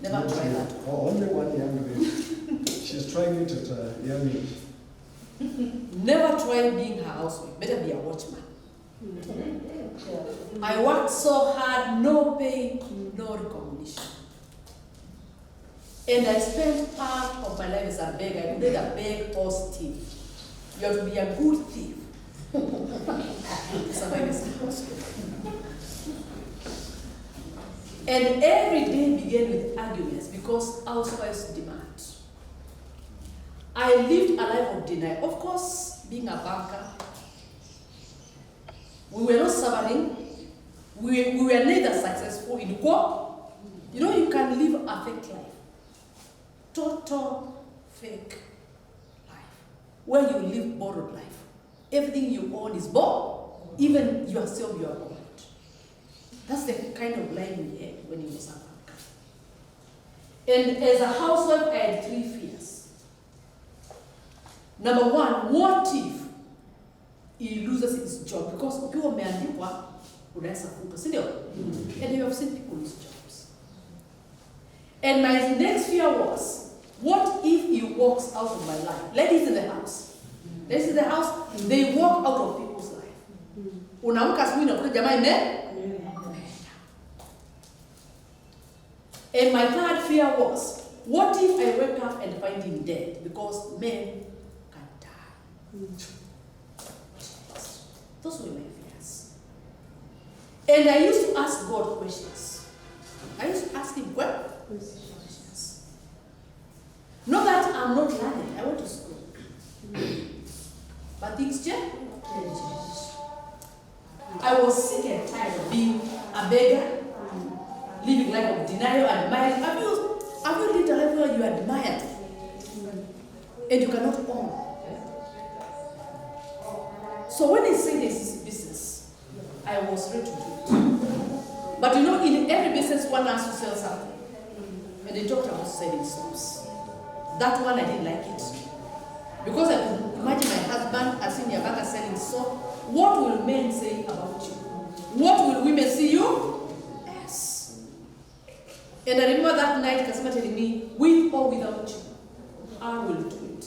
Never tried that. Oh, only one young lady. She's trying it at a young age. Never tried being a housewife. Better be a watchman. I worked so hard, no pay, no recognition. And I spent part of my life as a beggar. I did a beg or thief. You have to be a good thief to survive as a housewife. And every day began with arguments because housewives demand. I lived a life of denial. Of course, being a banker, we were not suffering. We were neither successful in work. You know, you can live a fake life. Total fake life. Where you live borrowed life. Everything you own is borrowed. Even yourself, you are borrowed. That's the kind of life we had when you was a banker. And as a housewife, I had 3 fears. Number 1, what if he loses his job? Because ukiwa umeandikwa unaweza kufa, si ndio? And you have seen people lose jobs. And my next fear was, what if he walks out of my life? Ladies in the house. Ladies in the house, they walk out of people's life. Unaamka asubuhi na kuta jamaa ime. And my third fear was, what if I wake up and find him dead? Because men can die. Those were my fears. And I used to ask God questions. I used to ask him questions. Not that I'm not learning, I went to school. But things change. I was sick and tired of being a beggar, living life of denial, admiring. Have you lived a life where you admire and you cannot own? So when they say this is business, I was ready to do it. But you know, in every business, one has to sell something. And they talked about selling soaps. That one I didn't like it. Because I could imagine my husband as senior banker selling soap. What will men say about you? What will women see you as? And I remember that night Kasima telling me, with or without you, I will do it.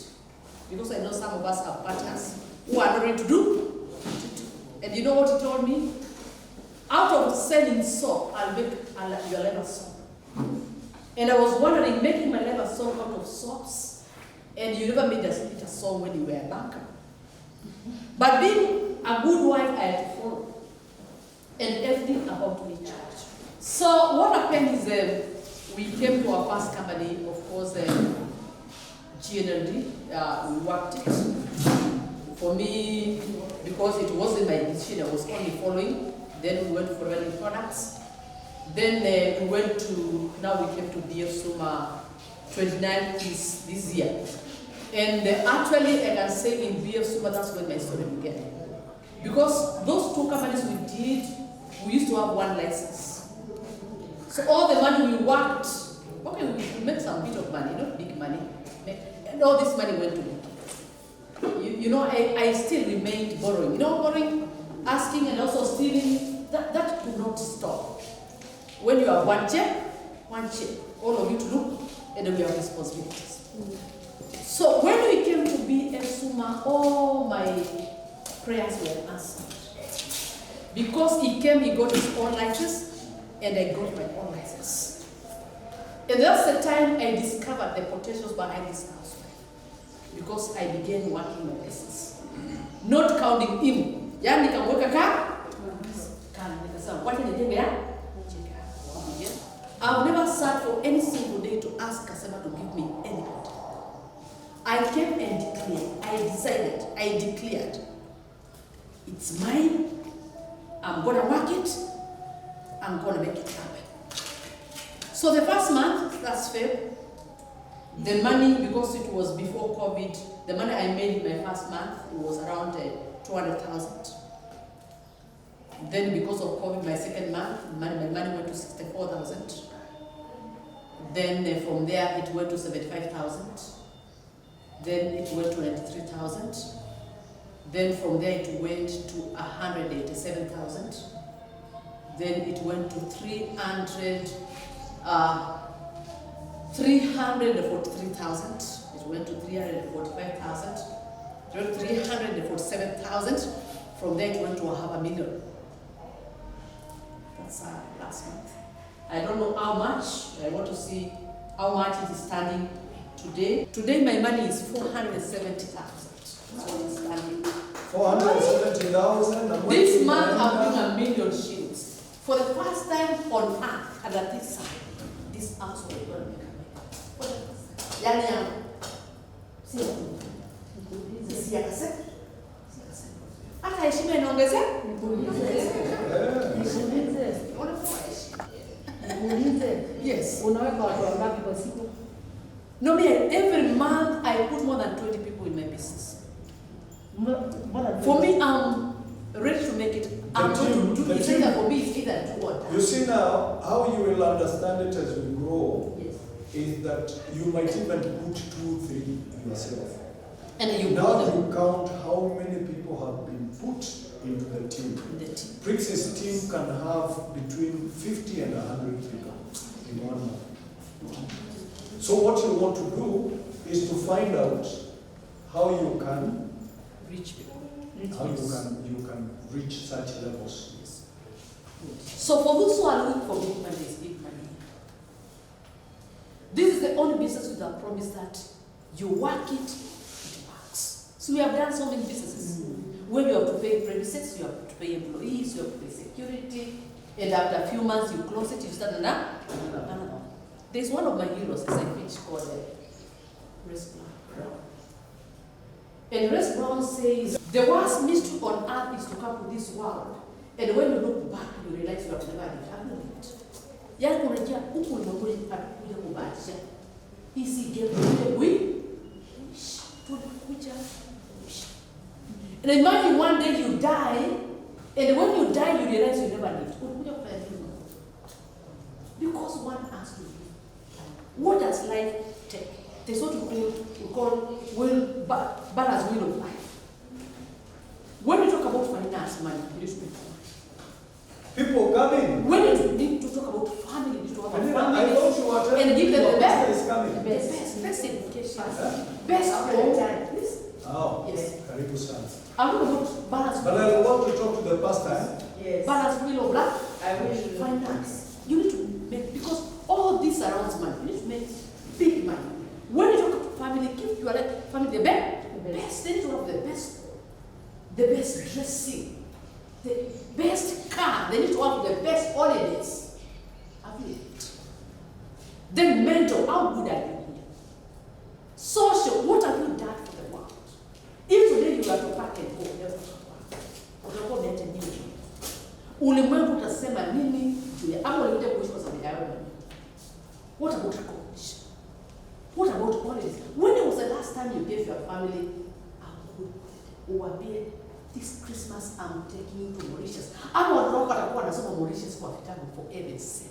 Because I know some of us have partners who are not ready to do. And you know what he told me? Out of selling soap, I'll make your leather soap. And I was wondering, making my leather soap out of soaps, and you never made a soap when you were a banker. But being a good wife, I had to follow. And everything about me changed. So what happened is we came to our first company, of course, GNLD, we worked it. for me, because it wasn't my decision, I was only following. Then we went for running products. Then we went to, now we came to BF Suma 29 this year. And actually, I can say in BF Suma, that's when my story began. Because those two companies we did, we used to have one license. So all the money we worked, okay, we made some bit of money, not big money, and all this money went to me. You know, I still remained borrowing. You know, borrowing, asking, and also stealing, that could not stop. When you have one check, all of you to look, and then we have responsibilities. So when we came to BF Suma, all my prayers were answered. Because he came, he got his own license, and I got my own license. And that's the time I discovered the potentials behind this house. Because I began working my business. Not counting him. Yani nikamweka nikasema wacha nijenge ya. I've never sat for any single day to ask Kasema to give me anything. I came and declared, I declared, it's mine, I'm gonna work it, I'm gonna make it happen. So the first month, that's Feb, the money, because it was before COVID, the money I made in my first month, it was around 200,000. Then because of COVID, my second month, my money went to 64,000. Then from there, it went to 75,000. Then it went to 93,000. Then from there, it went to 187,000. Then it went to 343,000. It went to 345,000. Then 347,000. From there, it went to 500,000. That's last month. I don't know how much. I want to see how much it is standing today. Today, my money is 470,000. That's what it's standing. 470,000. This month, I'm doing 1,000,000 shillings. For the first time on earth, and at this side, this house will go and make a for the first time. Yani, si akase. Hata heshima inaongezea? Yes. Unaweka watu wangapi kwa siku? No, me, every month I put more than 20 people in my business. For me, I'm ready to make it. It's either for me, it's either to what? You see now, how you will understand it as we grow, Yes. is that you might even put 2, 3 yourself. And you Now know you count how many people have been put into the team. the team. Prix's team can have between 50 and 100 people in 1 month. So what you want to do is to find out how you can Rich people. you can reach such levels. Yes. So for those who are looking for big money, it's big money. This is the only business with a promise that you work it, it works. So we have done so many businesses. Where you have to pay premises, you have to pay employees, you have to pay security, and after a few months you close it, you start another. There's one of my heroes, as I pitch, called Res Brown. And Res Brown says, the worst mystery on earth is to come to this world, and when you look back, you realize you have never lived. Yani unajua huku ulimwenguni hatukuja kubahatisha. Hisi gemu wish tulikuja. And imagine one day you die, and when you die, you realize you never lived. Because one has to live. What does life take? There's what we call balance wheel of life. When we talk about finance, money, we need to talk. People coming. When you need to talk about family, you need to talk about I family. thought you were telling And give them the me best. is coming. Best education. Best home. Oh, Yes. karibu sana. I'm talking about balance. But I want to talk to the pastor. Yes. Balance wheel of life. I wish you Finance. You need to make, because all this surrounds money. You need to make big money. When you talk about family, give your family the best. They need to have the best dressing, the best car. They need to have the best holidays. Have you it? Then mental, how good are you? Social, what have you done for the world? If today you you are to pack and go, utakuwa umeacha nini? Ulimwengu utasema nini juu ya ama ulikuja kuishi kwa sababu ya wewe? What about recognition? What about holidays? When was the last time you gave your family a good holiday? This Christmas I'm taking you to Mauritius. Ama watu wako watakuwa wanasoma Mauritius kwa vitabu for heaven's sake.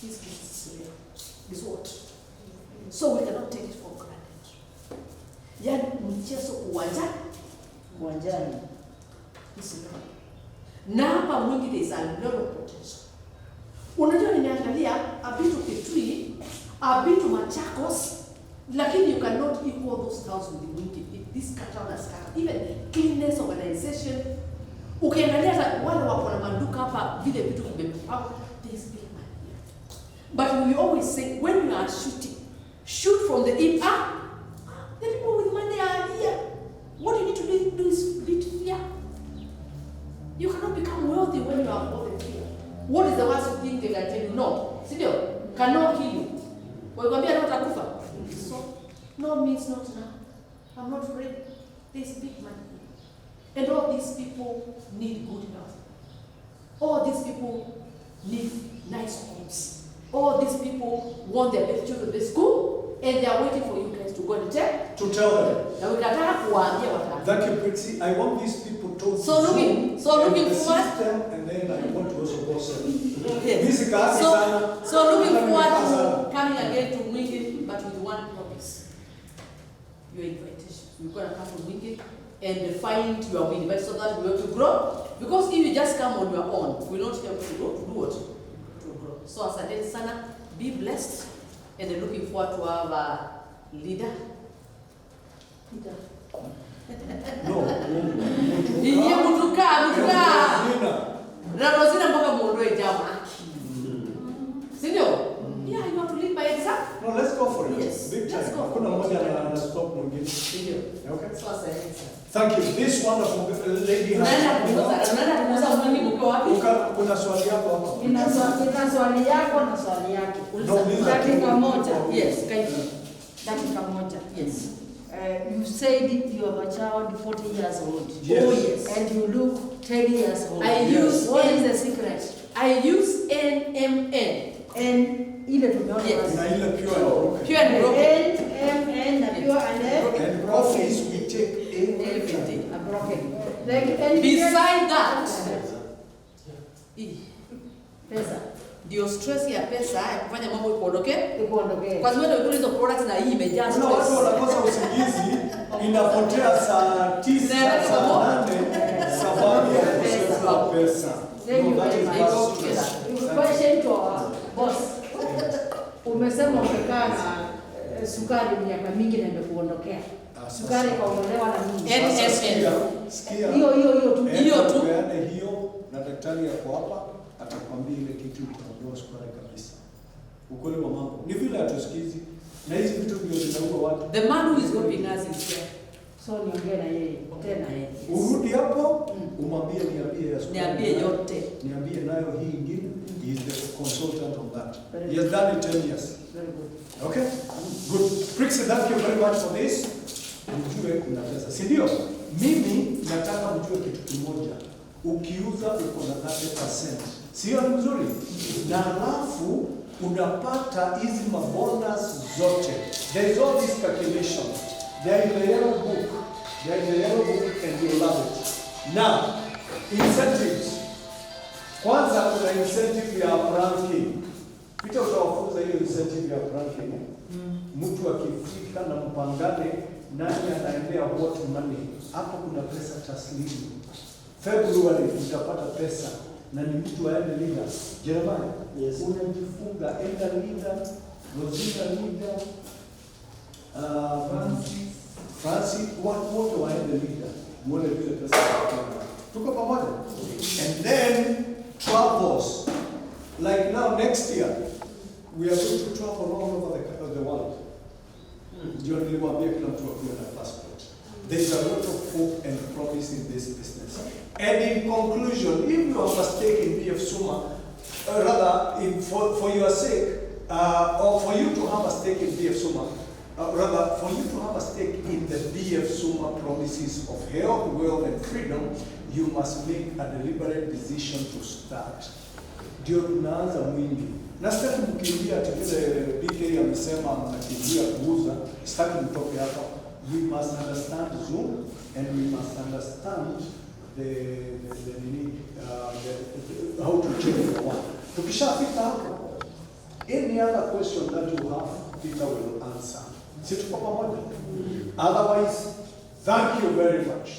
This is real. Is what? So we cannot take it for granted. Yani mchezo uwanjani. This is real. Na hapa mwingi there is a lot of potential. Unajua nimeangalia a bit of Kitui, a bit of Machakos, lakini you cannot equal those towns with the Mwingi. This town has even cleanliness organization. Ukiangalia wale wako na maduka hapa vile vitu vimepangwa, there is big money here. But we always say when you are shooting, shoot from the hip up. The people with money are here. What you need to do is beat fear. You cannot become wealthy when you are all in fear. What is the worst thing they can tell you? No. Sindio? Cannot kill you. Wakwambia leo utakufa. So, no means not now. I'm not ready. There's big money. And all these people need good health. All these people need nice homes. All these people want their best children to school, and they are waiting for you guys to go and tell them. Na ukataka kuwaambia wataka. Thank you, Prixie. I want these people to So looking forward. And then I want to also go sell. Yes. So looking Coming forward to coming again to Mwingi, but with one promise. Your invitation. You're going to come to Mwingi and find your way, but so that we want to grow. Because if you just come on your own, we don't help you to do what? To grow. So asante sana, be blessed, and looking forward to have a leader. Niye mutuka. Na Rosina mpaka muondoe jamaa. Sindio? Yeah, you have to lead by example. No, let's go for it. Yes. Big time. Let's go. Kuna moja na stop mwingine. Sindio? Okay. So asante sana. Thank you. This wonderful lady has. Unaenda kuuza mwingi mko wapi? Kuna swali yako hapa. Nina swali yako na swali yake. Dakika moja. Yes, Dakika moja. Yes. You said you have a child 40 years old. Yes. Oh yes. And you look 10 years old. What is the secret? I use NMN. And ile tumeona Yes. wazi. Na ile pure and broken. Pure and broken. NMN na pure and And coffees we take Every day. broken. Like and Beside that, pesa. ndio stress ya pesa ya kufanya mambo ikuondoke. Ikuondokee. Kwa sababu ndio hizo products na hii imejaa Kuna watu stress. wanakosa usingizi inapotea saa 9 saa 8 sababu ya ukosefu wa pesa. Thank you No, that very is much. bad stress. Question to our boss. Umesema umekaa na sukari miaka mingi na imekuondokea. Sukari ikaondolewa na nini? NSN. Sikia. Hiyo tu. Hiyo tu. Peane hiyo na daktari yako hapa atakwambia ile kitu itaondoa sukari kabisa. Ukweli wa mambo. Ni vile hatusikizi na hizi vitu ndio zinaua watu. The man who is helping us is here. So niongee na yeye tena. Urudi hapo umwambie niambie ya sukari. Niambie yote. Niambie nayo hii ingine. He is the consultant on that. Very He has done it 10 years. Very good. Okay? Good. Prixie, thank you very much for this. Mjue kuna pesa. Si ndio? Mimi nataka mjue kitu kimoja. Ukiuza uko na 30%. Sio ni mzuri? Na alafu unapata hizi mabonus zote. There is all this calculation. There is the yellow book. There is the yellow book and you love it. Now, incentives. Kwanza kuna incentive ya ranking. Pita utawafunza hiyo incentive ya ranking. Mtu akifika na mpangane nani anaendea what money. Hapo kuna pesa taslimu. February utapata pesa na ni mtu aende leader. Jeremiah, yes. Unajifunga enda leader, Rosina leader, Francis, wote waende leader. Muone vile pesa tutapata. Tuko pamoja? And then travels. Like now next year we are going to travel all over the world. Ndio niliwaambia kila mtu akuwe na passport. There is a lot of hope and promise in this business. And in conclusion, if you have a stake in BF Suma, rather for your sake, or for you to have a stake in BF Suma, rather, for you to have a stake in the BF Suma promises of health, wealth, and freedom, you must make a deliberate decision to start. Ndio tunaanza mwingi. Na sitaki mkimbia ati vile BK amesema mnakimbia kuuza, sitaki mtoke hapa. We must understand Zoom and we must understand how to change the one. Tukishafika hapo, any other question that you have, Peter will answer. Si tuko pamoja? Otherwise, thank you very much.